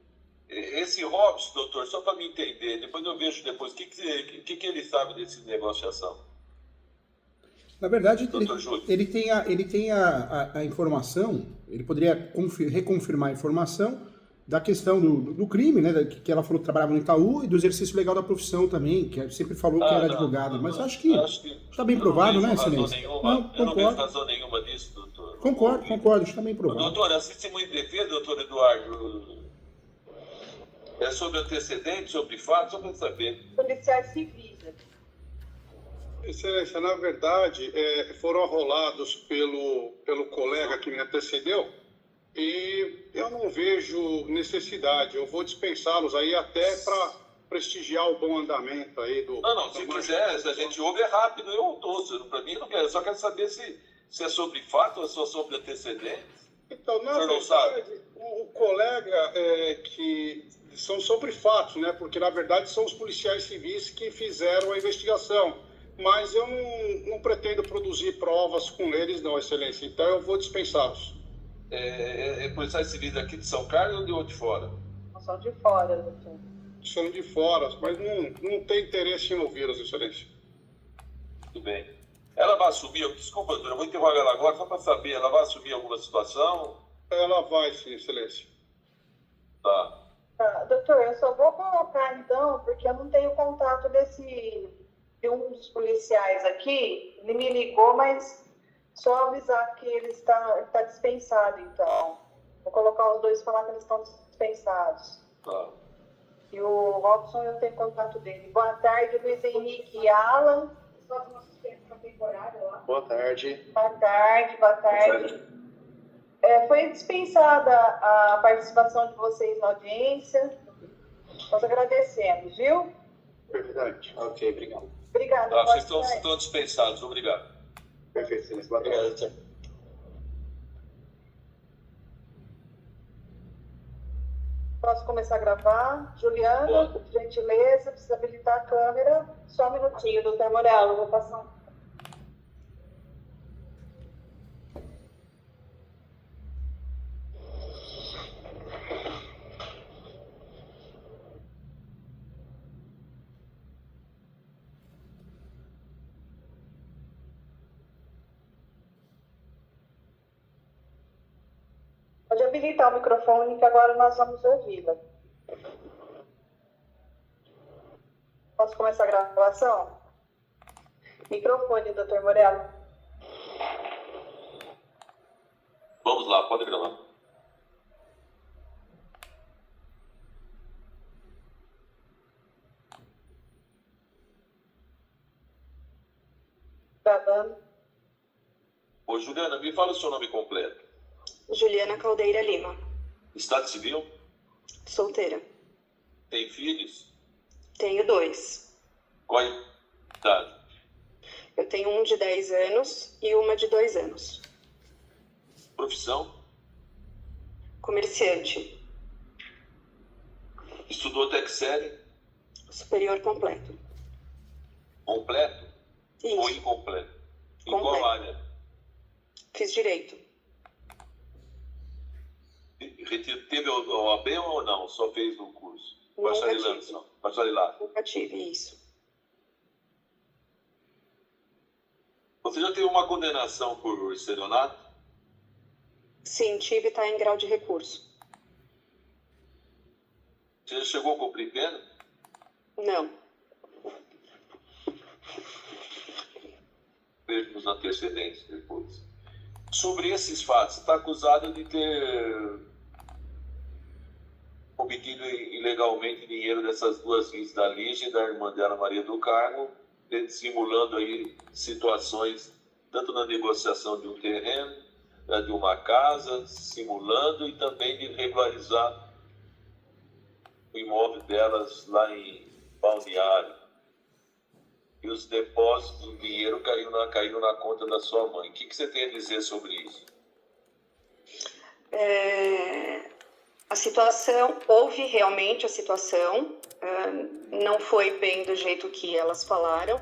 Esse Robson, doutor, só para me entender, depois eu vejo depois, o que ele sabe desse negociação? Na verdade, Doutor Júlio. ele tem a informação, ele poderia reconfirmar a informação da questão do crime, né, que ela falou que trabalhava no Itaú, e do exercício legal da profissão também, que sempre falou que era advogado, mas acho que está bem provado, né, excelência? Eu não vejo razão nenhuma disso, doutor. Concordo, está bem provado. Doutor, a testemunha de defesa, doutor Eduardo, é sobre antecedentes, sobre fatos, só para saber. Policiais civis. Excelência, na verdade, foram arrolados pelo colega que me antecedeu e eu não vejo necessidade. Eu vou dispensá-los aí até para prestigiar o bom andamento aí do... Não, se quiser, se a gente ouve é rápido, eu ouço. Para mim, não quero, só quero saber se Se é sobre fato ou é só sobre antecedentes? Então, na O senhor não sabe? verdade, o colega que são sobre fatos, né? Porque, na verdade, são os policiais civis que fizeram a investigação. Mas eu não pretendo produzir provas com eles, não, Excelência. Então, eu vou dispensá-los. Policiais civis aqui de São Carlos ou de onde fora? Só de fora, doutor. São de fora, mas não tem interesse em ouvi-los, Excelência. Tudo bem. Ela vai assumir, desculpa, doutora, eu vou interrogar ela agora só para saber, ela vai assumir alguma situação? Ela vai, sim, Excelência. Tá. Tá, doutor, eu só vou colocar então, porque eu não tenho contato de um dos policiais aqui. Ele me ligou, mas só avisar que ele está dispensado, então. Vou colocar os dois e falar que eles estão dispensados. Tá. E o Robson, eu tenho contato dele. Boa tarde, Luiz Henrique e Alan. Boa tarde. Boa tarde, boa tarde. Foi dispensada a participação de vocês na audiência. Nós agradecemos, viu? Verdade. Ok, obrigado. Obrigada. Tá, vocês pode sair. estão dispensados, obrigado. Perfeito, Excelência. Boa tarde. Obrigado, senhor. Posso começar a gravar? Juliana, Pode. por gentileza, precisa habilitar a câmera. Só um minutinho, doutor Morello, vou passar um. Pode habilitar o microfone que agora nós vamos ouvi-la. Posso começar a gravação? Microfone, doutor Morello. Vamos lá, pode gravar. Gravando. Ô, Juliana, me fala o seu nome completo. Juliana Caldeira Lima, Estado civil? solteira. Tem filhos? Tenho 2. Qual a idade? Eu tenho um de 10 anos e uma de 2 anos. Profissão? Comerciante, Estudou até que série? superior completo. Completo ou Isso, incompleto? Em Completo. qual área? fiz direito. Teve o OAB ou não? Só fez o curso? Nunca Bacharelado tive. só. Bacharelado. Nunca tive isso. Você já teve uma condenação por estelionato? Sim, tive, está em grau de recurso. Você já chegou a cumprir pena? Não, Vejo nos antecedentes depois. Sobre esses fatos, você está acusado de ter obtido ilegalmente dinheiro dessas duas filhas da Lígia e da irmã dela, Maria do Carmo, simulando aí situações, tanto na negociação de um terreno, de uma casa, simulando, e também de regularizar o imóvel delas lá em Balneário. E os depósitos do dinheiro caíram na conta da sua mãe. O que você tem a dizer sobre isso? A situação, houve realmente a situação, não foi bem do jeito que elas falaram,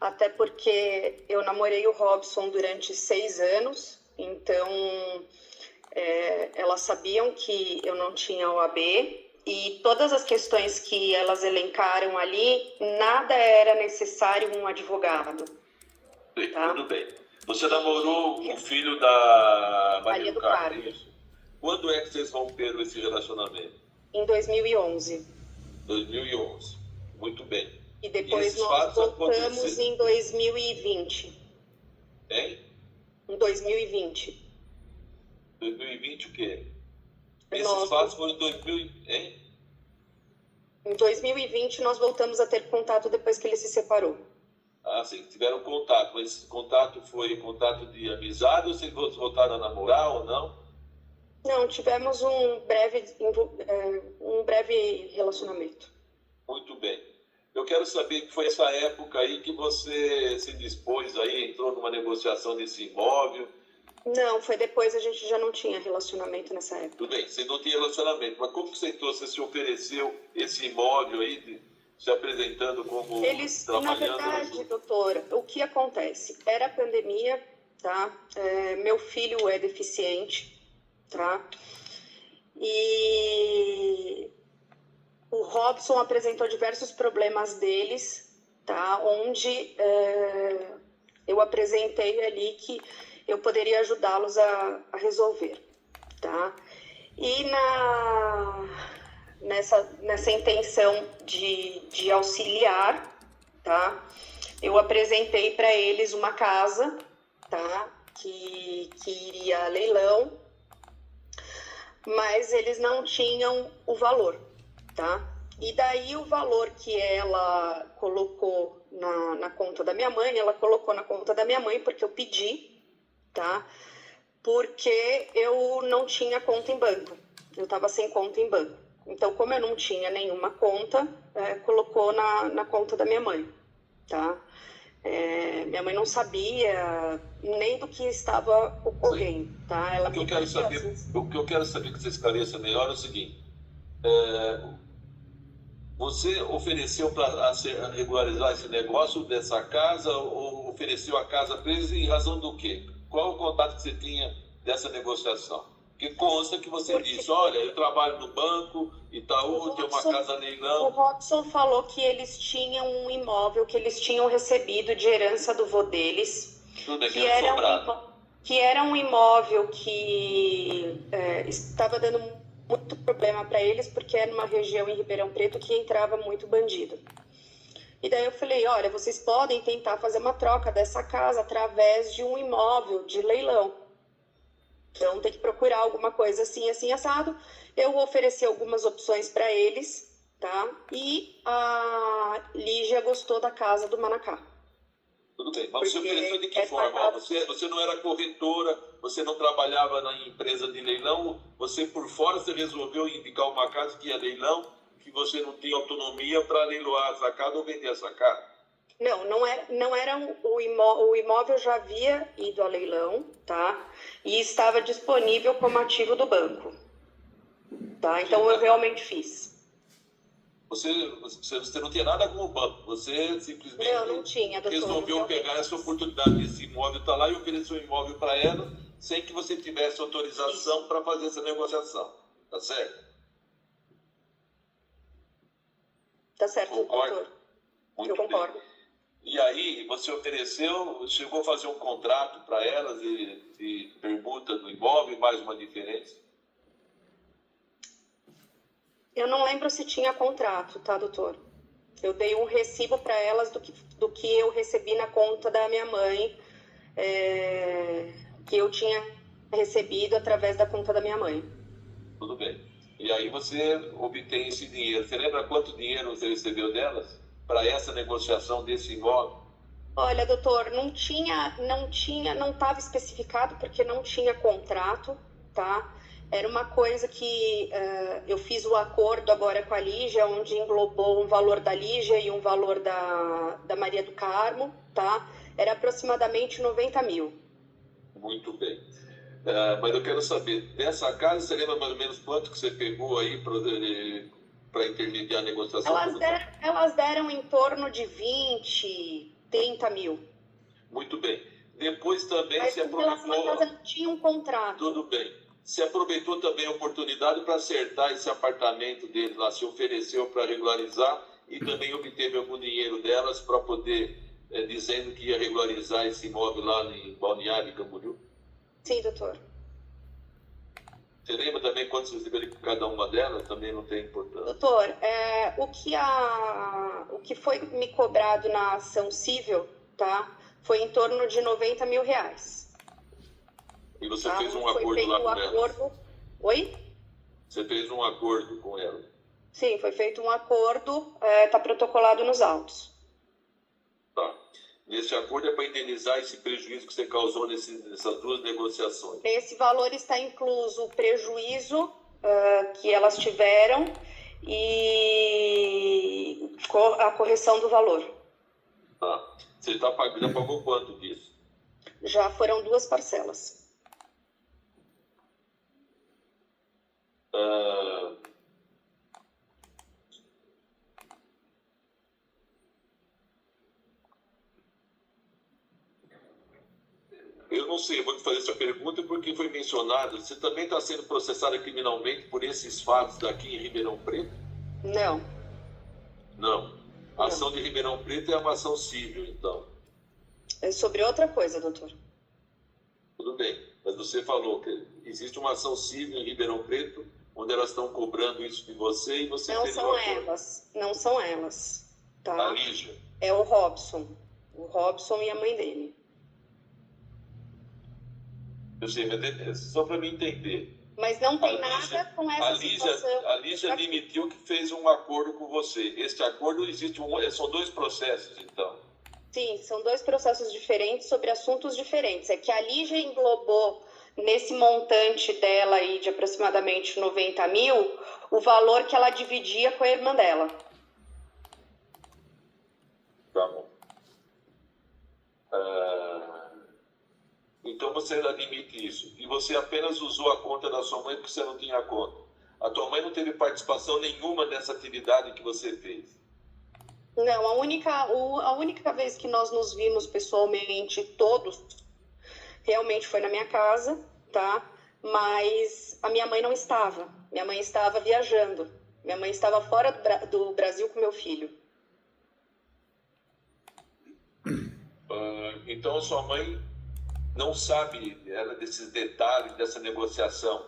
até porque eu namorei o Robson durante 6 anos, então elas sabiam que eu não tinha OAB, e todas as questões que elas elencaram ali, nada era necessário um advogado. Tá. Tudo bem. Você namorou o filho da Maria do Carmo, Carmo. é isso? Quando é que vocês romperam esse relacionamento? Em 2011. 2011. Muito bem. E depois esses nós fatos voltamos aconteceram- em 2020. Hein? Em 2020. 2020 o quê? Esses Nós- fatos foram em 2000, hein? Em 2020 nós voltamos a ter contato depois que ele se separou. Ah, sim, tiveram contato. Mas esse contato foi contato de amizade ou vocês voltaram a namorar ou não? Não, tivemos um breve relacionamento. Muito bem. Eu quero saber que foi essa época aí que você se dispôs aí, entrou numa negociação desse imóvel. Não, foi depois, a gente já não tinha relacionamento nessa época. Tudo bem, você não tinha relacionamento, mas como que você entrou? Você se ofereceu esse imóvel aí, se apresentando como Na verdade, doutor, o que acontece? Era a pandemia, tá? Meu filho é deficiente, tá? E o Robson apresentou diversos problemas deles, tá? Onde eu apresentei ali que eu poderia ajudá-los a resolver, tá? E nessa intenção de auxiliar, tá? Eu apresentei para eles uma casa, tá? Que iria a leilão, mas eles não tinham o valor, tá? E daí o valor que ela colocou na conta da minha mãe, ela colocou na conta da minha mãe porque eu pedi, tá? Porque eu não tinha conta em banco, eu estava sem conta em banco. Então, como eu não tinha nenhuma conta, colocou na conta da minha mãe, tá? Minha mãe não sabia nem do que estava ocorrendo, tá? Ela o que eu quero saber que você esclareça melhor é o seguinte: você ofereceu para regularizar esse negócio dessa casa ou ofereceu a casa para eles em razão do quê? Qual o contato que você tinha dessa negociação? Porque consta que você disse, olha, eu trabalho no banco, Itaú, tem uma casa leilão. O Robson falou que eles tinham um imóvel que eles tinham recebido de herança do vô deles. Tudo bem, que era um imóvel que estava dando muito problema para eles, porque era uma região em Ribeirão Preto que entrava muito bandido. E daí eu falei, olha, vocês podem tentar fazer uma troca dessa casa através de um imóvel de leilão. Então tem que procurar alguma coisa assim, assim, assado. Eu ofereci algumas opções para eles, tá? E a Lígia gostou da casa do Manacá. Tudo bem, mas você ofereceu de que forma? Você não era corretora, você não trabalhava na empresa de leilão, você por fora você resolveu indicar uma casa que ia leilão, que você não tinha autonomia para leiloar essa casa ou vender essa casa? Não era o imóvel já havia ido a leilão, tá? E estava disponível como ativo do banco, tá? Então eu realmente fiz. Você não tinha nada com o banco, você simplesmente não tinha, doutor, resolveu pegar essa oportunidade desse imóvel estar lá e oferecer um imóvel para ela sem que você tivesse autorização para fazer essa negociação, tá certo? Tá certo, doutor. Eu concordo. Bem. E aí você ofereceu, chegou a fazer um contrato para elas de permuta do imóvel, mais uma diferença? Eu não lembro se tinha contrato, tá, doutor? Eu dei um recibo para elas do que eu recebi na conta da minha mãe, que eu tinha recebido através da conta da minha mãe. Tudo bem. E aí você obtém esse dinheiro. Você lembra quanto dinheiro você recebeu delas para essa negociação desse imóvel? Olha, doutor, não estava especificado porque não tinha contrato, tá? Era uma coisa que eu fiz o acordo agora com a Lígia, onde englobou um valor da Lígia e um valor da Maria do Carmo, tá? Era aproximadamente 90 mil. Muito bem. Mas eu quero saber, dessa casa, você lembra mais ou menos quanto que você pegou aí para intermediar a negociação? Elas deram em torno de 20, 30 mil. Muito bem. Depois também mas se aproveitou... Mas a casa não tinha um contrato. Tudo bem. Se aproveitou também a oportunidade para acertar esse apartamento deles lá, se ofereceu para regularizar e também obteve algum dinheiro delas para poder, dizendo que ia regularizar esse imóvel lá em Balneário, Camboriú? Sim, doutor. Você lembra também quanto você recebeu de cada uma delas? Também não tem importância. Doutor, o que foi me cobrado na ação civil, tá? Foi em torno de 90 mil reais. E você fez um acordo lá com elas? Oi? Você fez um acordo com ela? Sim, foi feito um acordo, está protocolado nos autos. Tá. Nesse acordo é para indenizar esse prejuízo que você causou nessas duas negociações? Nesse valor está incluso o prejuízo que elas tiveram e praticou a correção do valor. Tá. Você já pagou quanto disso? Já foram 2 parcelas. Eu não sei, eu vou te fazer essa pergunta porque foi mencionado. Você também está sendo processada criminalmente por esses fatos daqui em Ribeirão Preto? Não. Não. A ação de Ribeirão Preto é uma ação civil, então. É sobre outra coisa, doutor. Tudo bem. Mas você falou que existe uma ação civil em Ribeirão Preto onde elas estão cobrando isso de você e você... Não são elas. Não são elas. Tá? A Lígia. É o Robson. O Robson e a mãe dele. Eu sei, mas só para me entender. Mas não tem nada com essa situação. A Lígia admitiu que fez um acordo com você. Este acordo existe, são 2 processos, então. Sim, são 2 processos diferentes sobre assuntos diferentes. É que a Lígia englobou nesse montante dela aí de aproximadamente 90 mil, o valor que ela dividia com a irmã dela. Tá bom. Então você admite isso. E você apenas usou a conta da sua mãe porque você não tinha conta. A tua mãe não teve participação nenhuma nessa atividade que você fez. Não, a única vez que nós nos vimos pessoalmente, todos, realmente foi na minha casa, tá? Mas a minha mãe não estava. Minha mãe estava viajando. Minha mãe estava fora do Brasil com meu filho. Então a sua mãe não sabe desses detalhes dessa negociação.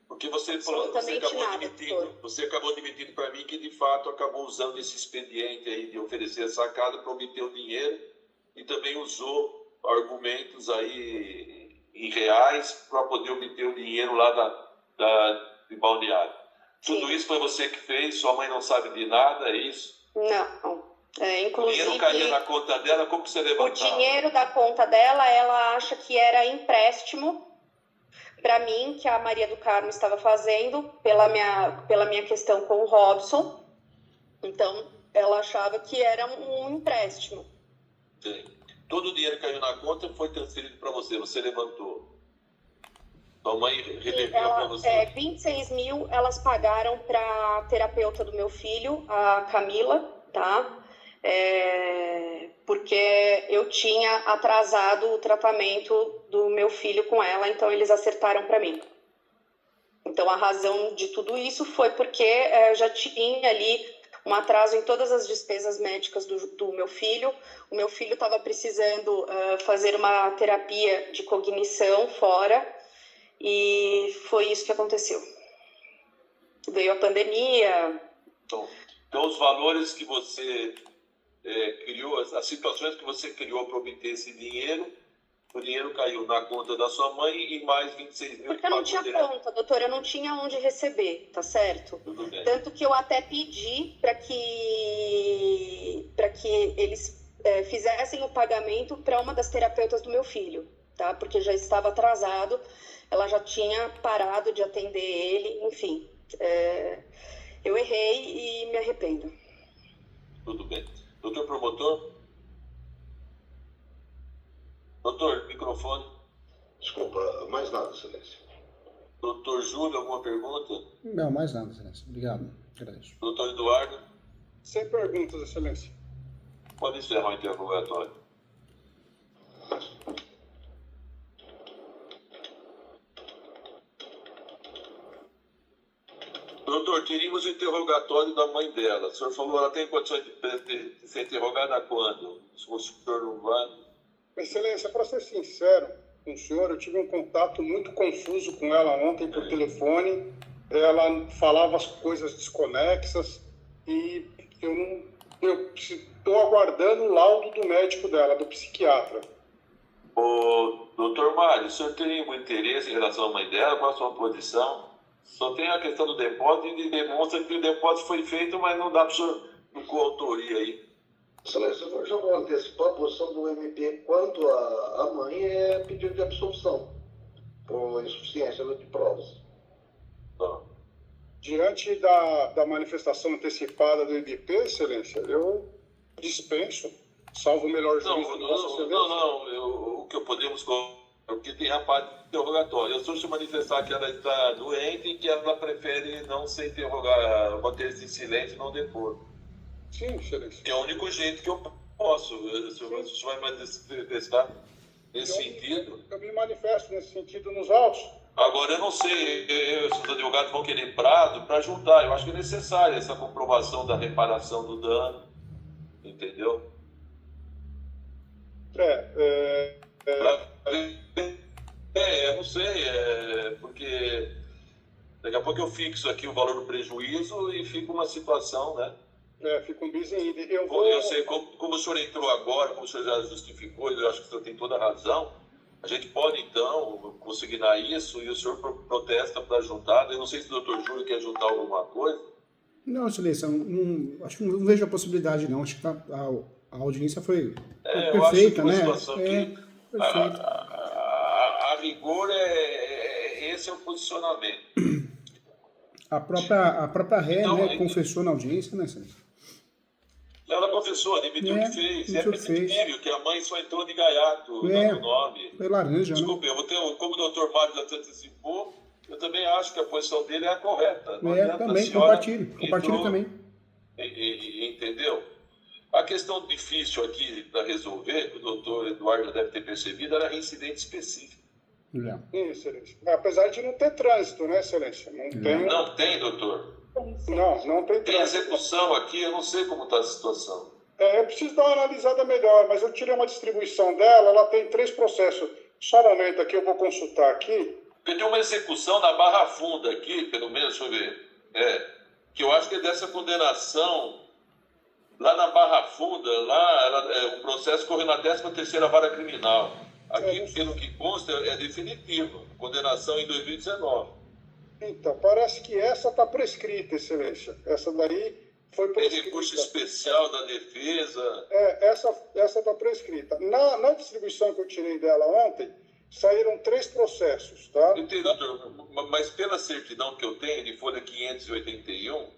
Porque você falou, você acabou admitindo para mim que de fato acabou usando esse expediente aí de oferecer essa casa para obter o dinheiro e também usou argumentos aí em reais para poder obter o dinheiro lá de Balneário. Sim. Tudo isso foi você que fez, sua mãe não sabe de nada, é isso? Não. Inclusive, o dinheiro caía na conta dela, como que você levantava? O dinheiro da conta dela, ela acha que era empréstimo para mim, que a Maria do Carmo estava fazendo pela minha questão com o Robson. Então, ela achava que era um empréstimo. Sim. Todo o dinheiro que caiu na conta foi transferido para você, você levantou. Sua mãe reverteu para você. 26 mil elas pagaram para a terapeuta do meu filho, a Camila, tá? Porque eu tinha atrasado o tratamento do meu filho com ela, então eles acertaram para mim. Então a razão de tudo isso foi porque já tinha ali um atraso em todas as despesas médicas do meu filho. O meu filho estava precisando fazer uma terapia de cognição fora e foi isso que aconteceu. Veio a pandemia. Então os valores que você criou, as situações que você criou para obter esse dinheiro, o dinheiro caiu na conta da sua mãe e mais 26 mil. Porque eu não tinha conta, doutora, eu não tinha onde receber, tá certo? Tudo bem. Tanto que eu até pedi para que eles fizessem o pagamento para uma das terapeutas do meu filho, tá? Porque já estava atrasado, ela já tinha parado de atender ele, enfim. Eu errei e me arrependo. Tudo bem. Doutor promotor? Doutor, microfone. Desculpa, mais nada, excelência. Doutor Júlio, alguma pergunta? Não, mais nada, excelência. Obrigado. Agradeço. Doutor Eduardo? Sem perguntas, excelência. Pode encerrar o interrogatório. Doutor, teríamos o interrogatório da mãe dela. O senhor falou, ela tem condições de ser interrogada quando? Se o senhor não vai... Excelência, para ser sincero com o senhor, eu tive um contato muito confuso com ela ontem por telefone. Ela falava as coisas desconexas e eu estou aguardando o laudo do médico dela, do psiquiatra. Ô, doutor Mário, o senhor tem algum interesse em relação à mãe dela? Qual a sua posição? Só tem a questão do depósito e demonstra que o depósito foi feito, mas não dá para o senhor com coautoria aí. Excelência, eu já vou antecipar a posição do MP quanto à mãe é pedido de absolução por insuficiência de provas. Tá. Diante da manifestação antecipada do IBP, Excelência, eu dispenso, salvo o melhor juízo de Vossa Excelência. O que podemos... Porque tem a parte do interrogatório. Eu só se manifestar que ela está doente e que ela prefere não ser interrogada, manter-se em silêncio e não depor. Sim, Excelência. Que é o único jeito que eu posso. Se o senhor vai manifestar nesse sentido... Eu me manifesto nesse sentido nos autos. Agora, eu não sei se os advogados vão querer prazo para juntar. Eu acho que é necessária essa comprovação da reparação do dano. Entendeu? Eu não sei, porque daqui a pouco eu fixo aqui o valor do prejuízo e fica uma situação, né? Fica um bis em ida. Eu sei, como o senhor entrou agora, como o senhor já justificou, eu acho que o senhor tem toda a razão, a gente pode, então, consignar isso e o senhor protesta para juntar. Eu não sei se o doutor Júlio quer juntar alguma coisa. Não, Excelência, acho que não vejo a possibilidade, não. Acho que a audiência foi perfeita, né? Perfeita. A rigor, esse é o posicionamento. A própria ré, Então, né, confessou na audiência, né, Excelência? Ela confessou, admitiu o que fez. É perceptível que a mãe só entrou de gaiato, dando o nome. Foi laranja, Desculpe, né? como o doutor Mário já antecipou, eu também acho que a posição dele é a correta. Também, compartilho também. Entendeu? A questão difícil aqui para resolver, que o doutor Eduardo já deve ter percebido, era reincidente específico. Sim, Excelência. Apesar de não ter trânsito, né, Excelência? Não tem, doutor. Não tem trânsito. Tem execução aqui, eu não sei como está a situação. Eu preciso dar uma analisada melhor, mas eu tirei uma distribuição dela, ela tem 3 processos. Só um momento aqui, eu vou consultar aqui. Eu tenho uma execução na Barra Funda aqui, pelo menos, deixa eu ver. Que eu acho que é dessa condenação lá na Barra Funda, o processo correu na 13ª Vara Criminal. Aqui, pelo que consta, é definitivo. Condenação em 2019. Então, parece que essa está prescrita, Excelência. Essa daí foi prescrita. Tem recurso especial da defesa. Essa está prescrita. Na distribuição que eu tirei dela ontem, saíram 3 processos, tá? Entendi, doutor. Mas pela certidão que eu tenho, de folha 581,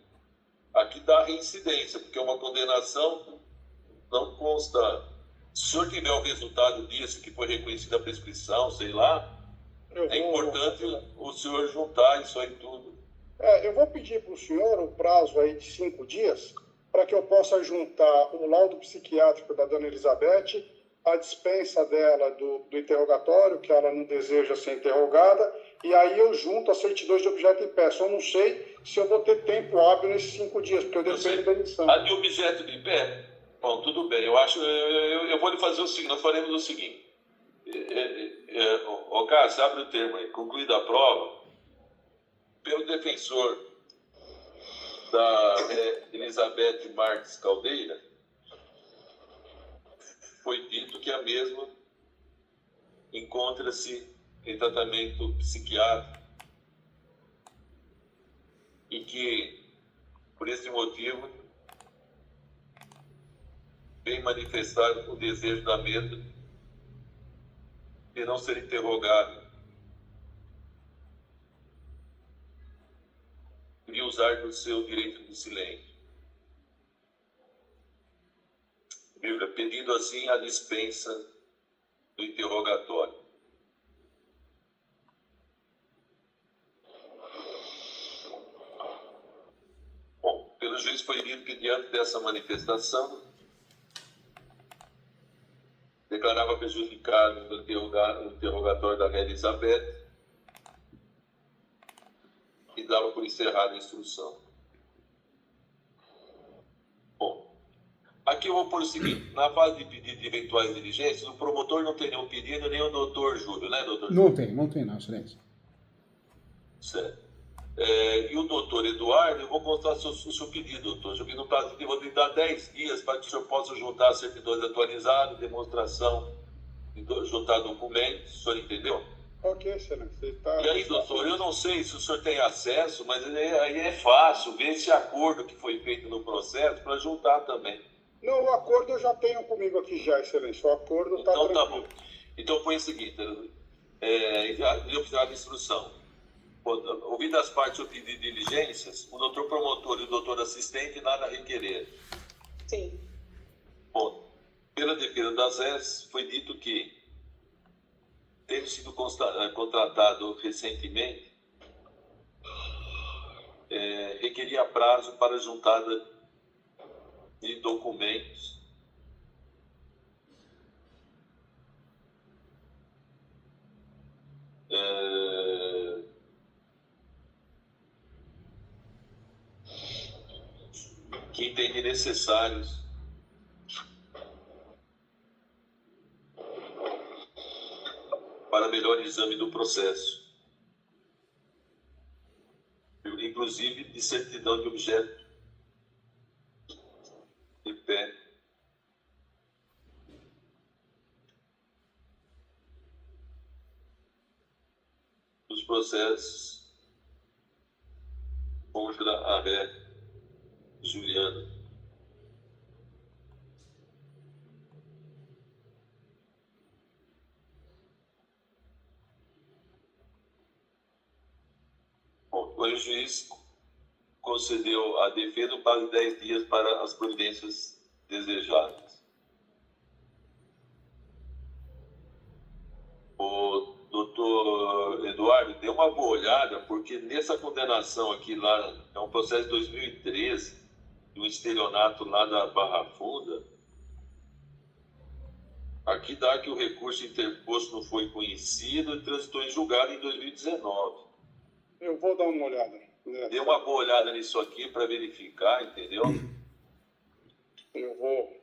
aqui dá reincidência, porque é uma condenação, não consta. Se o senhor tiver o resultado disso, que foi reconhecida a prescrição, sei lá, é importante o senhor juntar isso aí tudo. Eu vou pedir para o senhor o prazo aí de 5 dias, para que eu possa juntar o laudo psiquiátrico da dona Elizabeth, a dispensa dela do interrogatório, que ela não deseja ser interrogada, e aí eu junto as certidões de objeto e peça. Eu não sei se eu vou ter tempo hábil nesses 5 dias, porque eu dependo da emissão. A de objeto de pé? Bom, tudo bem. Eu vou lhe fazer o seguinte, nós faremos o seguinte. Cássio, abre o termo aí. Concluída a prova, pelo defensor da Elizabeth Marques Caldeira, foi dito que a mesma encontra-se em tratamento psiquiátrico e que, por esse motivo, vem manifestar o desejo da mesma de não ser interrogado e usar do seu direito de silêncio. Pedindo assim a dispensa do interrogatório. Bom, pelo juiz foi dito que diante dessa manifestação declarava prejudicado o interrogatório da Elizabeth e dava por encerrada a instrução. Bom, aqui eu vou pôr o seguinte, na fase de pedido de eventuais diligências, o promotor não tem nenhum pedido, nem o doutor Júlio, né, doutor Júlio? Não tem, Excelência. Certo. E o doutor Eduardo, eu vou contar o seu pedido, doutor. Eu não prazo, eu vou lhe dar 10 dias para que o senhor possa juntar certidões atualizadas, demonstração, juntar documentos, o senhor entendeu? Ok, Excelência. E aí, doutor, eu não sei se o senhor tem acesso, mas aí é fácil ver esse acordo que foi feito no processo para juntar também. Não, o acordo eu já tenho comigo aqui já, Excelência. O acordo está então, tranquilo. Tá bom. Então, põe o seguinte, eu precisava de instrução. Ouvidas as partes de diligências, o doutor promotor e o doutor assistente nada a requerer. Sim. Bom, pela defesa das réis, foi dito que, tendo sido contratado recentemente, requeria prazo para a juntada de documentos que entende necessários para melhor exame do processo, inclusive de certidão de objeto de pé, dos processos contra a ré Juliana. Bom, o juiz concedeu a defesa o prazo de 10 dias para as providências desejadas. O doutor Eduardo, dê uma boa olhada, porque nessa condenação aqui, lá, é um processo de 2013, do estelionato lá da Barra Funda, aqui dá que o recurso interposto não foi conhecido e transitou em julgado em 2019. Eu vou dar uma olhada. Dê uma boa olhada nisso aqui para verificar, entendeu? Eu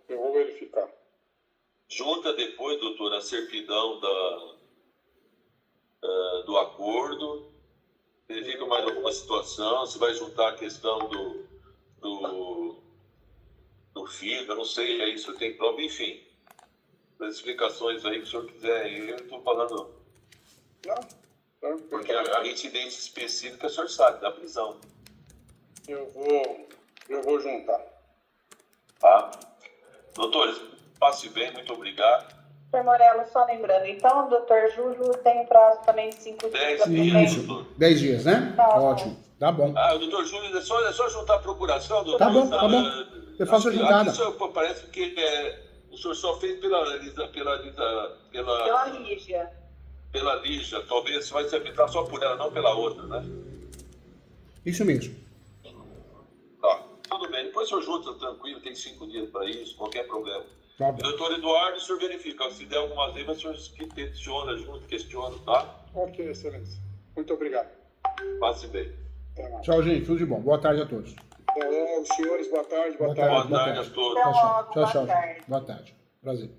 vou verificar. Junta depois, doutor, a certidão do acordo, verifica mais alguma situação, se vai juntar a questão do filho, eu não sei, é isso, eu tenho prova, enfim. As explicações aí que o senhor quiser, eu estou falando. Não, porque a incidência específica o senhor sabe, da prisão. eu vou juntar. Tá? Doutores, passe bem, muito obrigado. Doutor Morello, só lembrando, então, o doutor Júlio tem um prazo também de 5 dias. 10 dias, Isso, doutor. 10 dias, né? Tá. Ótimo, tá bom. O doutor Júlio, é só juntar a procuração, doutor. Tá bom, tá bom. Eu faço a juntada. Aqui, senhor, parece que o senhor só fez pela Lígia. Pela Lígia, talvez vai se arbitrar só por ela, não pela outra, né? Isso mesmo. Tá, tudo bem. Depois o senhor junta, tranquilo, tem 5 dias para isso, qualquer problema. Tá bom. Doutor Eduardo, o senhor verifica. Se der alguma vez, o senhor questiona junto, questiona, tá? Ok, excelência. Muito obrigado. Passe bem. Até mais. Tchau, gente. Tudo de bom. Boa tarde a todos. Até logo, senhores. Boa tarde. Boa tarde. Boa tarde a todos. Tchau, tchau. Boa Tchau, tchau. tarde. Boa tarde. Prazer.